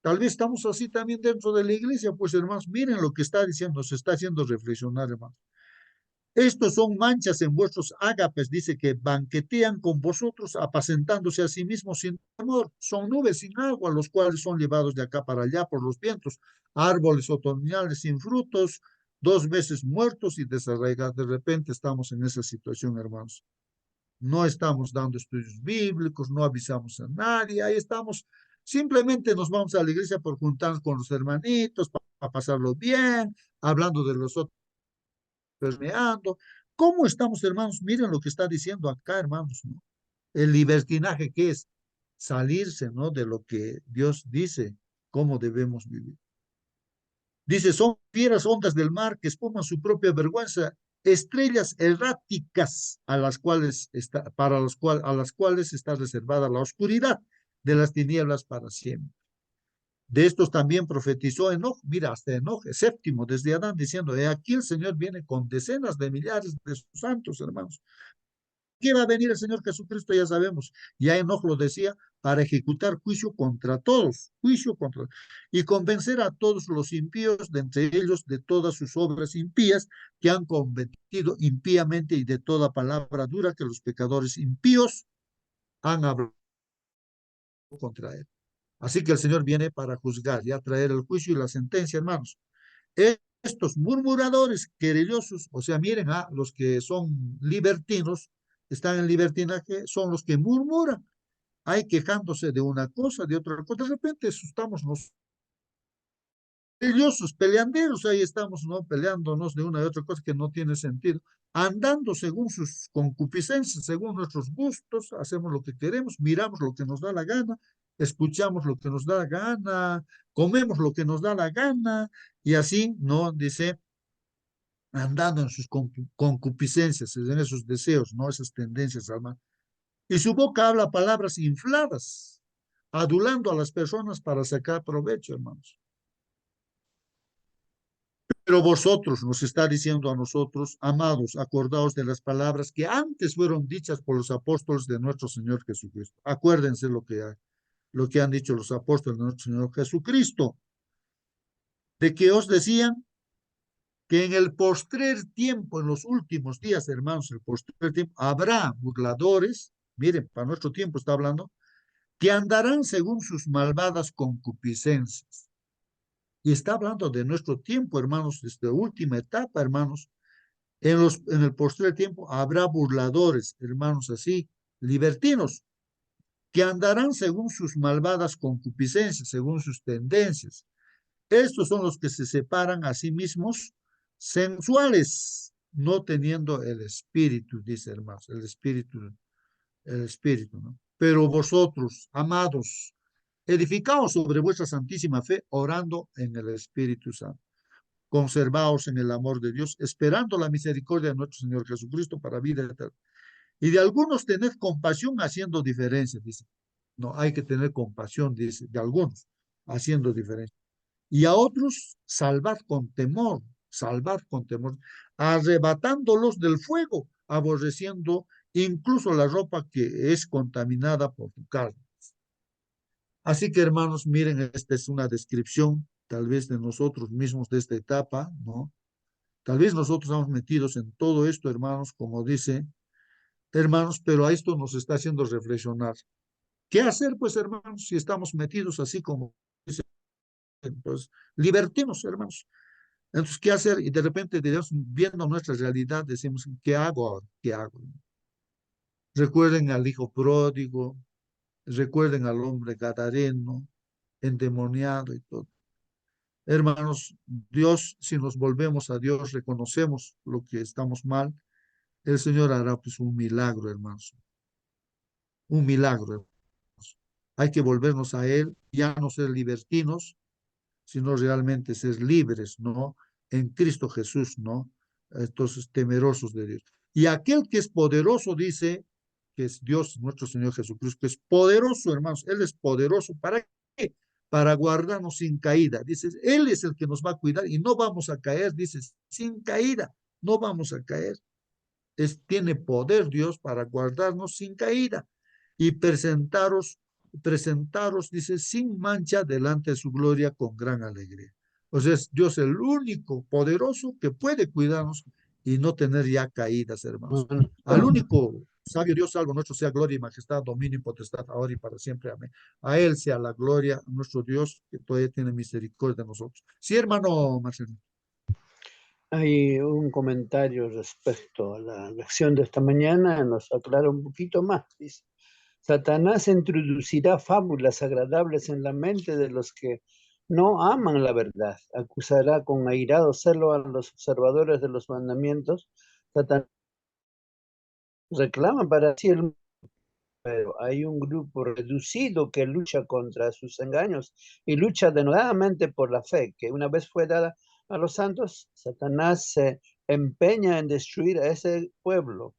Tal vez estamos así también dentro de la iglesia, pues hermanos, miren lo que está diciendo, se está haciendo reflexionar, hermanos. Estos son manchas en vuestros ágapes, dice que banquetean con vosotros, apacentándose a sí mismos sin amor. Son nubes sin agua, los cuales son llevados de acá para allá por los vientos, árboles otoñales sin frutos, 2 veces muertos y desarraigados. De repente estamos en esa situación, hermanos. No estamos dando estudios bíblicos, no avisamos a nadie, ahí estamos. Simplemente nos vamos a la iglesia por juntarnos con los hermanitos, para pasarlo bien, hablando de los otros permeando. ¿Cómo estamos, hermanos? Miren lo que está diciendo acá, hermanos, ¿no? El libertinaje que es salirse, ¿no? De lo que Dios dice, cómo debemos vivir. Dice, son fieras ondas del mar que espuman su propia vergüenza, estrellas erráticas a las cuales está, a las cuales está reservada la oscuridad de las tinieblas para siempre. De estos también profetizó Enoch, mira, hasta Enoch, séptimo, desde Adán, diciendo, aquí el Señor viene con decenas de millares de sus santos, hermanos. ¿Qué va a venir el Señor Jesucristo? Ya sabemos. Ya Enoch lo decía, para ejecutar juicio contra todos, y convencer a todos los impíos, de entre ellos, de todas sus obras impías que han cometido impíamente y de toda palabra dura que los pecadores impíos han hablado contra él. Así que el Señor viene para juzgar y a traer el juicio y la sentencia, hermanos. Estos murmuradores querellosos, o sea, miren, los que son libertinos, están en libertinaje, son los que murmuran, hay quejándose de una cosa, de otra cosa. De repente estamos los querellosos, peleanderos, ahí estamos, ¿no? Peleándonos de una y otra cosa que no tiene sentido, andando según sus concupiscencias, según nuestros gustos, hacemos lo que queremos, miramos lo que nos da la gana, escuchamos lo que nos da la gana, comemos lo que nos da la gana, y así, ¿no? Dice, andando en sus concupiscencias, en esos deseos, ¿no? Esas tendencias, hermano. Y su boca habla palabras infladas, adulando a las personas para sacar provecho, hermanos. Pero vosotros, nos está diciendo a nosotros, amados, acordaos de las palabras que antes fueron dichas por los apóstoles de nuestro Señor Jesucristo. Acuérdense lo que han dicho los apóstoles de nuestro Señor Jesucristo, de que os decían que en el postrer tiempo, en los últimos días, hermanos, el postrer tiempo, habrá burladores, miren, para nuestro tiempo está hablando, que andarán según sus malvadas concupiscencias. Y está hablando de nuestro tiempo, hermanos, desde última etapa, hermanos. En el postrer tiempo habrá burladores, hermanos, así, libertinos, que andarán según sus malvadas concupiscencias, según sus tendencias. Estos son los que se separan a sí mismos sensuales, no teniendo el espíritu, dice hermanos, el espíritu, ¿no? Pero vosotros, amados, edificaos sobre vuestra santísima fe, orando en el Espíritu Santo. Conservaos en el amor de Dios, esperando la misericordia de nuestro Señor Jesucristo para vida eterna. Y de algunos tened compasión haciendo diferencia, dice. No, hay que tener compasión, dice, de algunos, haciendo diferencia. Y a otros salvad con temor, arrebatándolos del fuego, aborreciendo incluso la ropa que es contaminada por tu carne. Así que, hermanos, miren, esta es una descripción tal vez de nosotros mismos de esta etapa, ¿no? Tal vez nosotros estamos metidos en todo esto, hermanos, como dice, hermanos, pero a esto nos está haciendo reflexionar. ¿Qué hacer, pues, hermanos, si estamos metidos así como dice, pues, libertinos, hermanos? Entonces, ¿qué hacer? Y de repente, viendo nuestra realidad, decimos, ¿qué hago ahora? ¿Qué hago? Recuerden al hijo pródigo, recuerden al hombre gadareno, endemoniado y todo. Hermanos, Dios, si nos volvemos a Dios, reconocemos lo que estamos mal, el Señor hará pues un milagro, hermanos. Un milagro, hermanos. Hay que volvernos a Él, ya no ser libertinos, sino realmente ser libres, ¿no? En Cristo Jesús, ¿no? Entonces, temerosos de Dios. Y aquel que es poderoso, dice, que es Dios, nuestro Señor Jesucristo, que es poderoso, hermanos. Él es poderoso. ¿Para qué? Para guardarnos sin caída. Dice, Él es el que nos va a cuidar y no vamos a caer, dice, sin caída. No vamos a caer. Tiene poder Dios para guardarnos sin caída y presentaros presentaros, dice, sin mancha delante de su gloria con gran alegría. O sea, es Dios el único poderoso que puede cuidarnos y no tener ya caídas, hermanos. Al único sabio Dios, salvo nuestro, sea gloria y majestad, dominio y potestad, ahora y para siempre. Amén. A Él sea la gloria, a nuestro Dios, que todavía tiene misericordia de nosotros. Sí, hermano Marcelo. Hay un comentario respecto a la lección de esta mañana, nos aclara un poquito más. Dice, Satanás introducirá fábulas agradables en la mente de los que no aman la verdad. Acusará con airado celo a los observadores de los mandamientos. Satanás reclama para sí el... Pero hay un grupo reducido que lucha contra sus engaños y lucha denodadamente por la fe que una vez fue dada a los santos. Satanás se empeña en destruir a ese pueblo,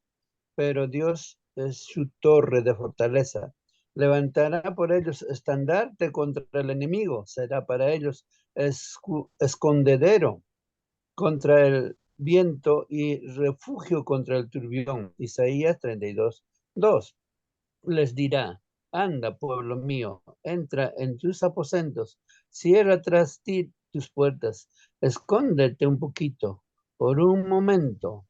pero Dios es su torre de fortaleza. Levantará por ellos estandarte contra el enemigo, será para ellos escondedero contra el viento y refugio contra el turbión. Isaías 32:2. Les dirá, anda, pueblo mío, entra en tus aposentos, cierra tras ti tus puertas, escóndete un poquito, por un momento,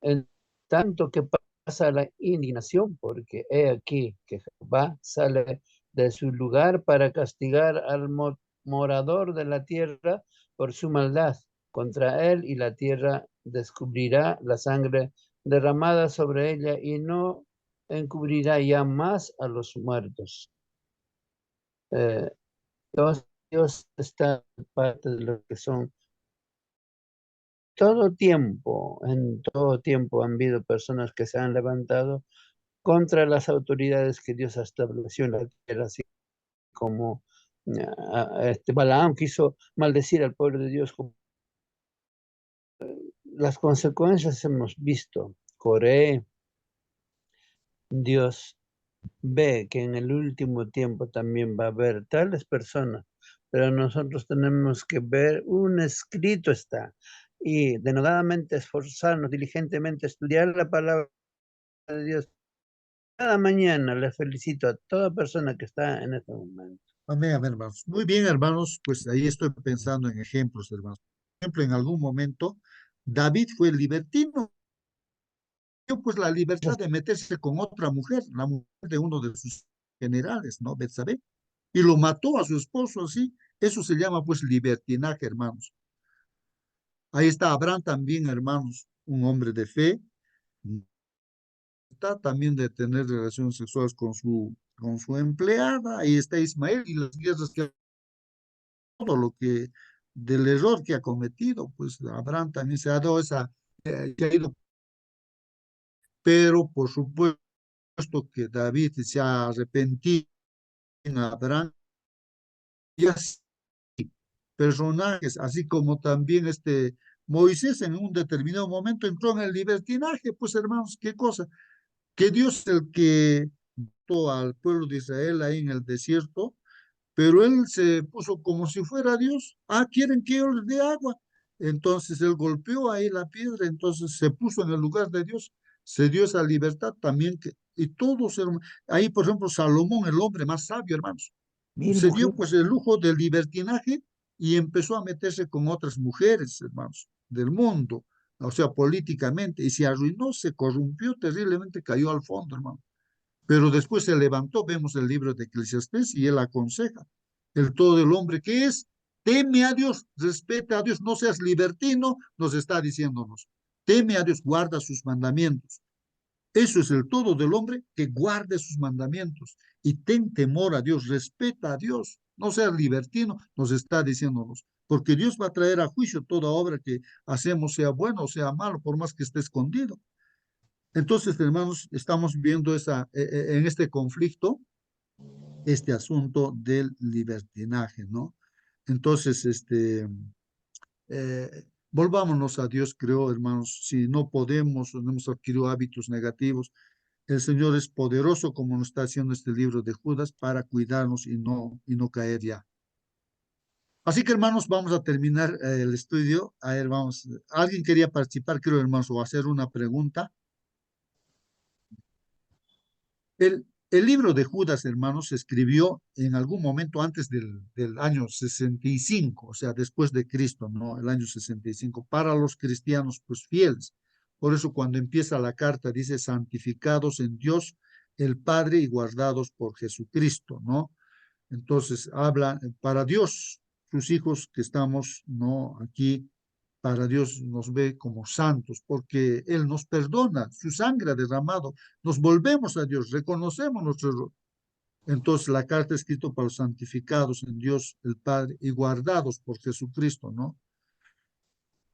en tanto que pasa la indignación, porque he aquí que Jehová sale de su lugar para castigar al morador de la tierra por su maldad. Contra él y la tierra descubrirá la sangre derramada sobre ella y no encubrirá ya más a los muertos. Dios está en parte de lo que son. En todo tiempo han habido personas que se han levantado contra las autoridades que Dios estableció en la tierra, así como Balaam quiso maldecir al pueblo de Dios. Las consecuencias hemos visto. Coré, Dios ve que en el último tiempo también va a haber tales personas, pero nosotros tenemos que ver, un escrito está, y denodadamente esforzarnos diligentemente, estudiar la palabra de Dios. Cada mañana le felicito a toda persona que está en este momento. Amén, amén, hermanos. Muy bien, hermanos, pues ahí estoy pensando en ejemplos, hermanos. Por ejemplo, en algún momento, David fue libertino, pues la libertad de meterse con otra mujer, la mujer de uno de sus generales, ¿no? Betsabé, y lo mató a su esposo así. Eso se llama pues libertinaje, hermanos. Ahí está Abraham también, hermanos, un hombre de fe, está también de tener relaciones sexuales con su empleada. Ahí está Ismael y las guerras que todo lo que del error que ha cometido, pues Abraham también se ha dado se ha ido, pero por supuesto que David se ha arrepentido en Abraham y así personajes, así como también Moisés en un determinado momento entró en el libertinaje, pues hermanos, qué cosa, que Dios es el que mató al pueblo de Israel ahí en el desierto, pero él se puso como si fuera Dios. Ah, quieren que yo les dé agua. Entonces él golpeó ahí la piedra, entonces se puso en el lugar de Dios, se dio esa libertad también, y todos, ahí por ejemplo Salomón, el hombre más sabio, hermanos, 1000 se dio mujeres. pues el lujo del libertinaje y empezó a meterse con otras mujeres, hermanos, del mundo, o sea, políticamente, y se arruinó, se corrompió terriblemente, cayó al fondo, hermano. Pero después se levantó, vemos el libro de Eclesiastés y él aconseja el todo del hombre que es, teme a Dios, respeta a Dios, no seas libertino, nos está diciéndonos, teme a Dios, guarda sus mandamientos. Eso es el todo del hombre, que guarde sus mandamientos y ten temor a Dios, respeta a Dios, no seas libertino, nos está diciéndonos, porque Dios va a traer a juicio toda obra que hacemos, sea bueno o sea malo, por más que esté escondido. Entonces, hermanos, estamos viendo en este conflicto, este asunto del libertinaje, ¿no? Entonces, volvámonos a Dios, creo, hermanos, si no podemos o no hemos adquirido hábitos negativos, el Señor es poderoso, como nos está haciendo este libro de Judas, para cuidarnos y no caer ya. Así que, hermanos, vamos a terminar el estudio. A ver, vamos. ¿Alguien quería participar, creo, hermanos, o hacer una pregunta? El libro de Judas, hermanos, se escribió en algún momento antes del año 65, o sea, después de Cristo, ¿no? El año 65, para los cristianos, pues fieles. Por eso cuando empieza la carta dice, santificados en Dios el Padre y guardados por Jesucristo, ¿no? Entonces habla para Dios, sus hijos que estamos, ¿no? Aquí, para Dios nos ve como santos, porque Él nos perdona, su sangre ha derramado, nos volvemos a Dios, reconocemos nuestro error. Entonces la carta escrita para los santificados en Dios el Padre y guardados por Jesucristo, ¿no?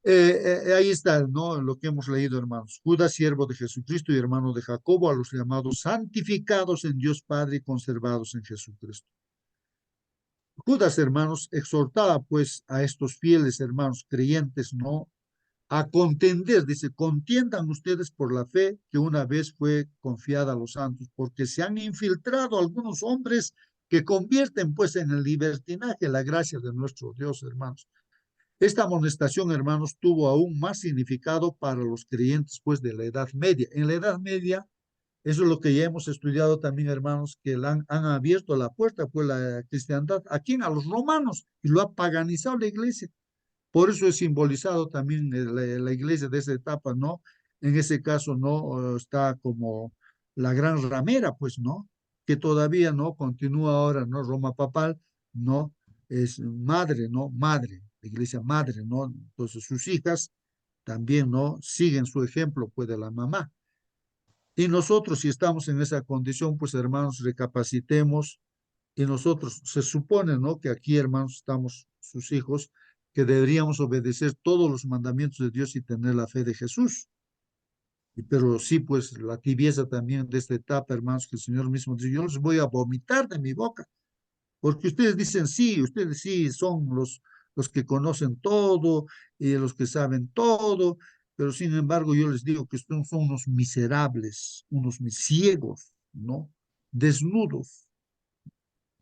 Ahí está, ¿no? Lo que hemos leído, hermanos. Judas, siervo de Jesucristo y hermano de Jacobo, a los llamados santificados en Dios Padre y conservados en Jesucristo. Judas, hermanos, exhortaba pues a estos fieles hermanos creyentes, ¿no? A contender, dice, contiendan ustedes por la fe que una vez fue confiada a los santos, porque se han infiltrado algunos hombres que convierten pues en el libertinaje la gracia de nuestro Dios, hermanos. Esta amonestación, hermanos, tuvo aún más significado para los creyentes pues de la Edad Media. En la Edad Media, eso es lo que ya hemos estudiado también, hermanos, que han abierto la puerta pues la cristiandad aquí a los romanos y lo ha paganizado la iglesia. Por eso es simbolizado también la iglesia de esa etapa, ¿no? En ese caso, ¿no? Está como la gran ramera, pues, ¿no? Que todavía, ¿no? Continúa ahora, ¿no? Roma papal, ¿no? Es madre, ¿no? Madre, la iglesia madre, ¿no? Entonces sus hijas también, ¿no? Siguen su ejemplo, pues, de la mamá. Y nosotros, si estamos en esa condición, pues, hermanos, recapacitemos y nosotros, se supone, ¿no? Que aquí, hermanos, estamos sus hijos, que deberíamos obedecer todos los mandamientos de Dios y tener la fe de Jesús. Pero sí, pues la tibieza también de esta etapa, hermanos, que el Señor mismo dice, yo les voy a vomitar de mi boca, porque ustedes sí son los que conocen todo y los que saben todo, pero sin embargo yo les digo que ustedes son unos miserables, unos ciegos, ¿no? Desnudos.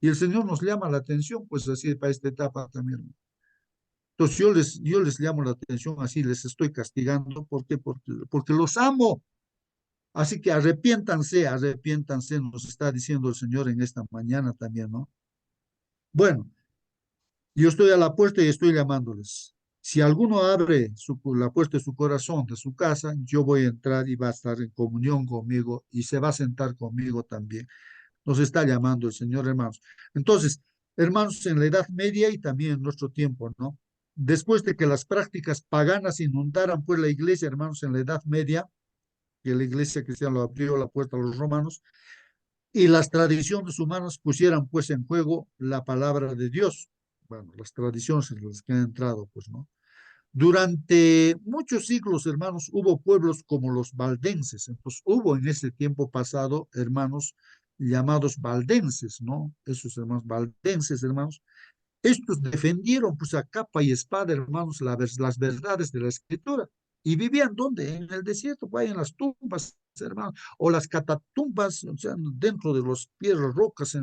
Y el Señor nos llama la atención, pues así para esta etapa también. Entonces yo les llamo la atención así, les estoy castigando. ¿Por qué? Porque los amo. Así que arrepiéntanse, nos está diciendo el Señor en esta mañana también, ¿no? Bueno, yo estoy a la puerta y estoy llamándoles. Si alguno abre la puerta de su corazón, de su casa, yo voy a entrar y va a estar en comunión conmigo y se va a sentar conmigo también. Nos está llamando el Señor, hermanos. Entonces, hermanos, en la Edad Media y también en nuestro tiempo, ¿no? Después de que las prácticas paganas inundaran pues la iglesia, hermanos, en la Edad Media, que la iglesia cristiana lo abrió la puerta a los romanos, y las tradiciones humanas pusieran pues en juego la palabra de Dios. Bueno, las tradiciones en las que han entrado, pues, ¿no? Durante muchos siglos, hermanos, hubo pueblos como los valdenses. Entonces, hubo en ese tiempo pasado, hermanos, llamados valdenses, ¿no? Esos hermanos valdenses, hermanos. Estos defendieron, pues, a capa y espada, hermanos, las verdades de la Escritura. ¿Y vivían dónde? En el desierto, pues, en las tumbas, hermanos, o las catatumbas, o sea, dentro de las piedras, rocas,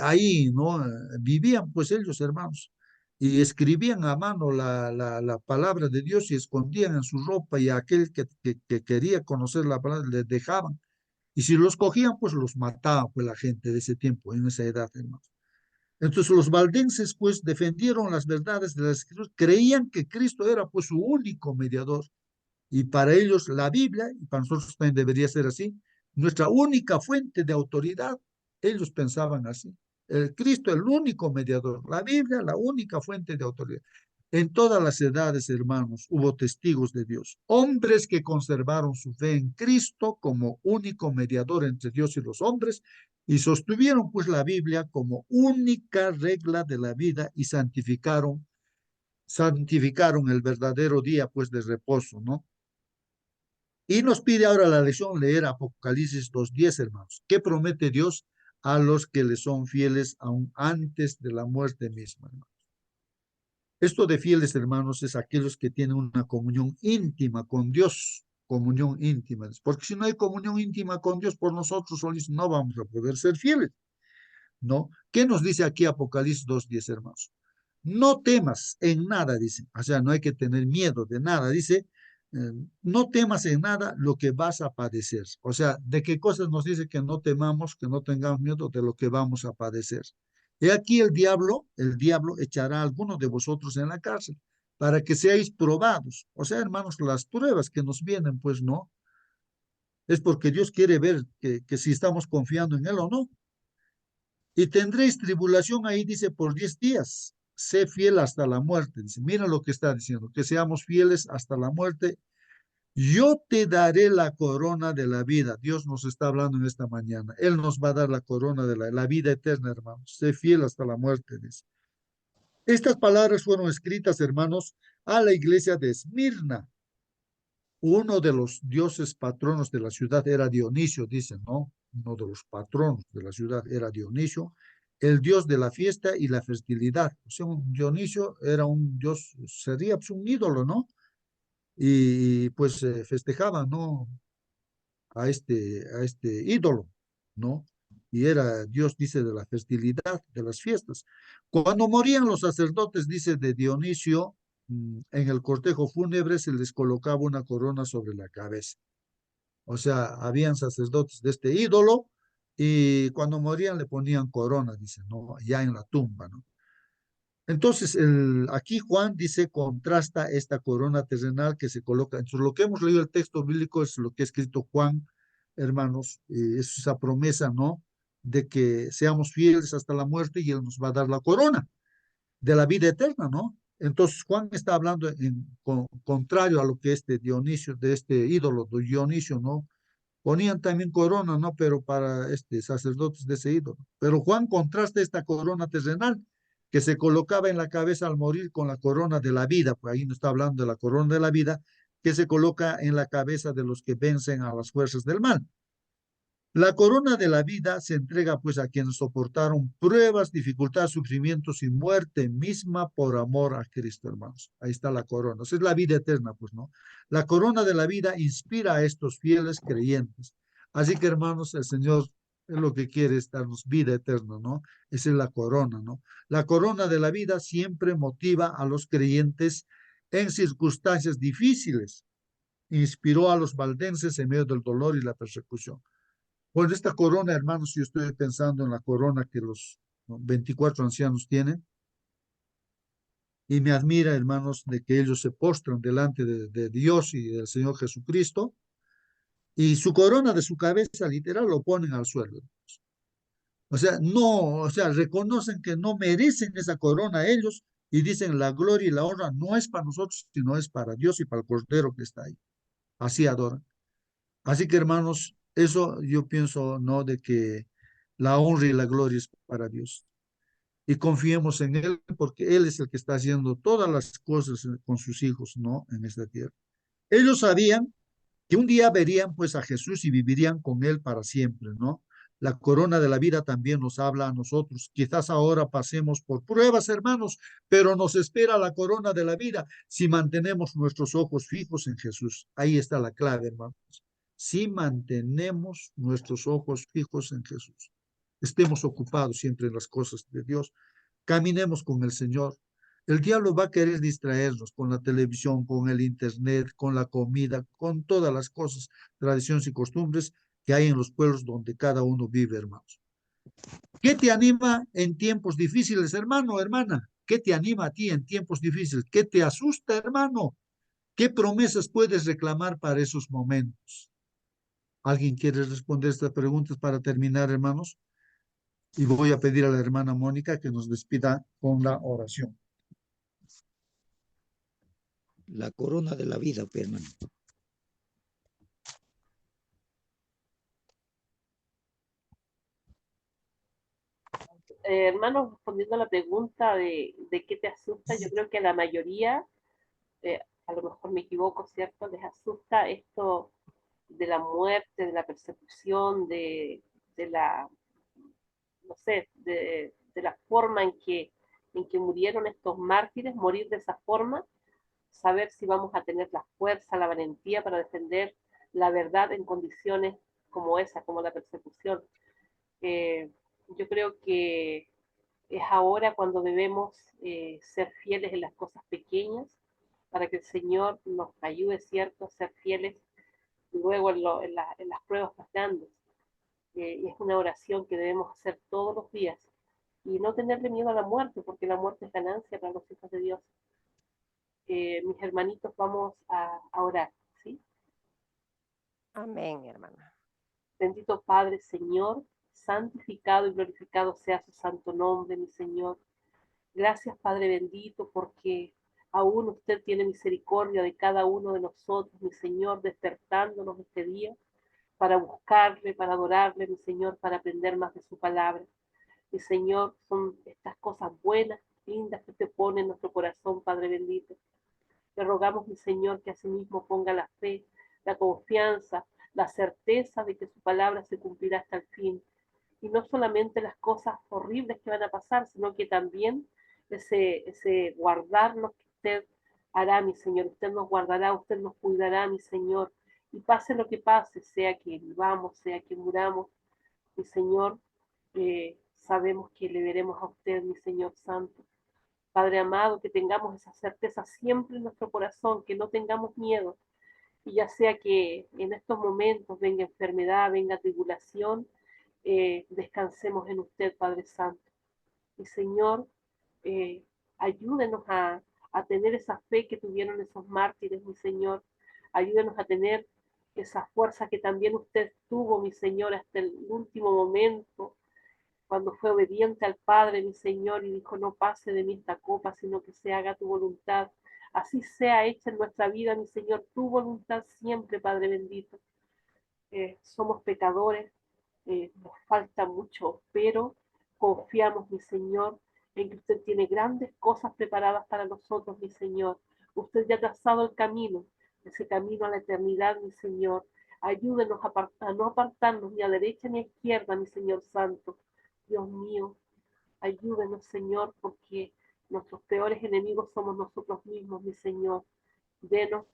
ahí, ¿no? Vivían, pues, ellos, hermanos y escribían a mano la palabra de Dios y escondían en su ropa y aquel que quería conocer la palabra les dejaban. Y si los cogían, pues los mataban, pues la gente de ese tiempo, en esa edad, hermanos. Entonces los valdenses, pues, defendieron las verdades de las escrituras, creían que Cristo era, pues, su único mediador. Y para ellos la Biblia, y para nosotros también debería ser así, nuestra única fuente de autoridad. Ellos pensaban así. El Cristo, el único mediador. La Biblia, la única fuente de autoridad. En todas las edades, hermanos, hubo testigos de Dios, hombres que conservaron su fe en Cristo como único mediador entre Dios y los hombres y sostuvieron pues la Biblia como única regla de la vida y santificaron el verdadero día pues de reposo, ¿no? Y nos pide ahora la lección leer Apocalipsis 2:10, hermanos. ¿Qué promete Dios a los que le son fieles aún antes de la muerte misma, hermanos? Esto de fieles, hermanos, es aquellos que tienen una comunión íntima con Dios, comunión íntima. Porque si no hay comunión íntima con Dios por nosotros solos, no vamos a poder ser fieles, ¿no? ¿Qué nos dice aquí Apocalipsis 2:10, hermanos? No temas en nada, dice. O sea, no hay que tener miedo de nada. Dice, no temas en nada lo que vas a padecer. O sea, ¿de qué cosas nos dice que no temamos, que no tengamos miedo de lo que vamos a padecer? Y aquí el diablo echará a algunos de vosotros en la cárcel para que seáis probados. O sea, hermanos, las pruebas que nos vienen, pues no, es porque Dios quiere ver que si estamos confiando en Él o no. Y tendréis tribulación ahí, dice, por 10 días. Sé fiel hasta la muerte. Dice, mira lo que está diciendo, que seamos fieles hasta la muerte. Yo te daré la corona de la vida. Dios nos está hablando en esta mañana. Él nos va a dar la corona de la vida eterna, hermanos. Sé fiel hasta la muerte, dice. Estas palabras fueron escritas, hermanos, a la iglesia de Esmirna. Uno de los dioses patronos de la ciudad era Dionisio, dicen, ¿no? Uno de los patronos de la ciudad era Dionisio, el dios de la fiesta y la fertilidad. O sea, Dionisio era un dios, sería pues, un ídolo, ¿no? Y pues festejaban, ¿no? A este ídolo, ¿no? Y era Dios, dice, de la fertilidad, de las fiestas. Cuando morían los sacerdotes, dice de Dionisio, en el cortejo fúnebre se les colocaba una corona sobre la cabeza. O sea, habían sacerdotes de este ídolo y cuando morían le ponían corona, dice, ¿no? Ya en la tumba, ¿no? Entonces, aquí Juan dice, contrasta esta corona terrenal que se coloca. Entonces, lo que hemos leído el texto bíblico es lo que ha escrito Juan, hermanos, es esa promesa, ¿no? De que seamos fieles hasta la muerte y Él nos va a dar la corona de la vida eterna, ¿no? Entonces, Juan está hablando contrario a lo que este Dionisio, de este ídolo de Dionisio, ¿no? Ponían también corona, ¿no? Pero para sacerdotes de ese ídolo. Pero Juan contrasta esta corona terrenal que se colocaba en la cabeza al morir con la corona de la vida, pues ahí no está hablando de la corona de la vida, que se coloca en la cabeza de los que vencen a las fuerzas del mal. La corona de la vida se entrega pues a quienes soportaron pruebas, dificultades, sufrimientos y muerte misma por amor a Cristo, hermanos. Ahí está la corona. Esa es la vida eterna, pues, ¿no? La corona de la vida inspira a estos fieles creyentes. Así que, hermanos, el Señor es lo que quiere es darnos vida eterna, ¿no? Esa es la corona, ¿no? La corona de la vida siempre motiva a los creyentes en circunstancias difíciles. Inspiró a los valdenses en medio del dolor y la persecución. Bueno, esta corona, hermanos, yo estoy pensando en la corona que los 24 ancianos tienen y me admira, hermanos, de que ellos se postran delante de Dios y del Señor Jesucristo y su corona de su cabeza literal lo ponen al suelo. O sea, no, o sea, reconocen que no merecen esa corona ellos y dicen la gloria y la honra no es para nosotros, sino es para Dios y para el Cordero que está ahí. Así adoran. Así que, hermanos, eso yo pienso, ¿no? De que la honra y la gloria es para Dios. Y confiemos en Él porque Él es el que está haciendo todas las cosas con sus hijos, ¿no? En esta tierra. Ellos sabían que un día verían pues a Jesús y vivirían con Él para siempre, ¿no? La corona de la vida también nos habla a nosotros. Quizás ahora pasemos por pruebas, hermanos, pero nos espera la corona de la vida si mantenemos nuestros ojos fijos en Jesús. Ahí está la clave, hermanos. Si mantenemos nuestros ojos fijos en Jesús. Estemos ocupados siempre en las cosas de Dios. Caminemos con el Señor. El diablo va a querer distraernos con la televisión, con el internet, con la comida, con todas las cosas, tradiciones y costumbres que hay en los pueblos donde cada uno vive, hermanos. ¿Qué te anima en tiempos difíciles, hermano, hermana? ¿Qué te anima a ti en tiempos difíciles? ¿Qué te asusta, hermano? ¿Qué promesas puedes reclamar para esos momentos? ¿Alguien quiere responder estas preguntas para terminar, hermanos? Y voy a pedir a la hermana Mónica que nos despida con la oración. La corona de la vida, hermano. Hermanos, respondiendo a la pregunta de qué te asusta, yo creo que a la mayoría, a lo mejor me equivoco, ¿cierto? Les asusta esto de la muerte, de la persecución, de la, no sé, de la forma en que murieron estos mártires, morir de esa forma, saber si vamos a tener la fuerza, la valentía para defender la verdad en condiciones como esa, como la persecución. Yo creo que es ahora cuando debemos ser fieles en las cosas pequeñas, para que el Señor nos ayude, ¿cierto?, a ser fieles luego en las pruebas más grandes. Y es una oración que debemos hacer todos los días y no tenerle miedo a la muerte, porque la muerte es ganancia para los hijos de Dios. Mis hermanitos, vamos a orar, ¿sí? Amén, hermana. Bendito Padre, Señor, santificado y glorificado sea su santo nombre, mi Señor. Gracias, Padre bendito, porque aún usted tiene misericordia de cada uno de nosotros, mi Señor, despertándonos este día para buscarle, para adorarle, mi Señor, para aprender más de su palabra. Mi Señor, son estas cosas buenas, lindas que usted pone en nuestro corazón, Padre bendito. Le rogamos, mi Señor, que asimismo ponga la fe, la confianza, la certeza de que su palabra se cumplirá hasta el fin. Y no solamente las cosas horribles que van a pasar, sino que también ese guardarnos que usted hará, mi Señor. Usted nos guardará, usted nos cuidará, mi Señor. Y pase lo que pase, sea que vivamos, sea que muramos, mi Señor, sabemos que le veremos a usted, mi Señor Santo. Padre amado, que tengamos esa certeza siempre en nuestro corazón, que no tengamos miedo. Y ya sea que en estos momentos venga enfermedad, venga tribulación, descansemos en usted, Padre Santo. Y Señor, eh, ayúdenos a tener esa fe que tuvieron esos mártires, mi Señor. Ayúdenos a tener esa fuerza que también usted tuvo, mi Señor, hasta el último momento, cuando fue obediente al Padre, mi Señor, y dijo, no pase de mí esta copa, sino que se haga tu voluntad. Así sea hecha en nuestra vida, mi Señor, tu voluntad siempre, Padre bendito. Somos pecadores, nos falta mucho, pero confiamos, mi Señor, en que usted tiene grandes cosas preparadas para nosotros, mi Señor. Usted ya ha trazado el camino, ese camino a la eternidad, mi Señor. Ayúdenos a no apartarnos ni a derecha ni a izquierda, mi Señor Santo. Dios mío, ayúdenos, Señor, porque nuestros peores enemigos somos nosotros mismos, mi Señor. Denos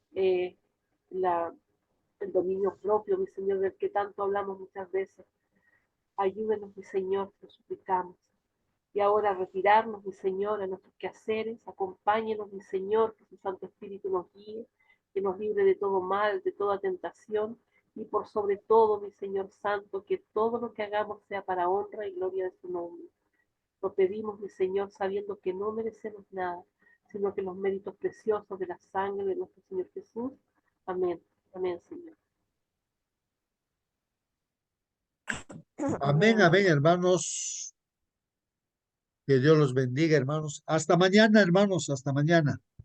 la, el dominio propio, mi Señor, del que tanto hablamos muchas veces. Ayúdenos, mi Señor, te suplicamos. Y ahora retirarnos, mi Señor, a nuestros quehaceres. Acompáñenos, mi Señor, que su Santo Espíritu nos guíe, que nos libre de todo mal, de toda tentación. Y por sobre todo, mi Señor Santo, que todo lo que hagamos sea para honra y gloria de su nombre. Lo pedimos, mi Señor, sabiendo que no merecemos nada, sino que los méritos preciosos de la sangre de nuestro Señor Jesús. Amén. Amén, Señor. Amén, amén, hermanos. Que Dios los bendiga, hermanos. Hasta mañana, hermanos, hasta mañana.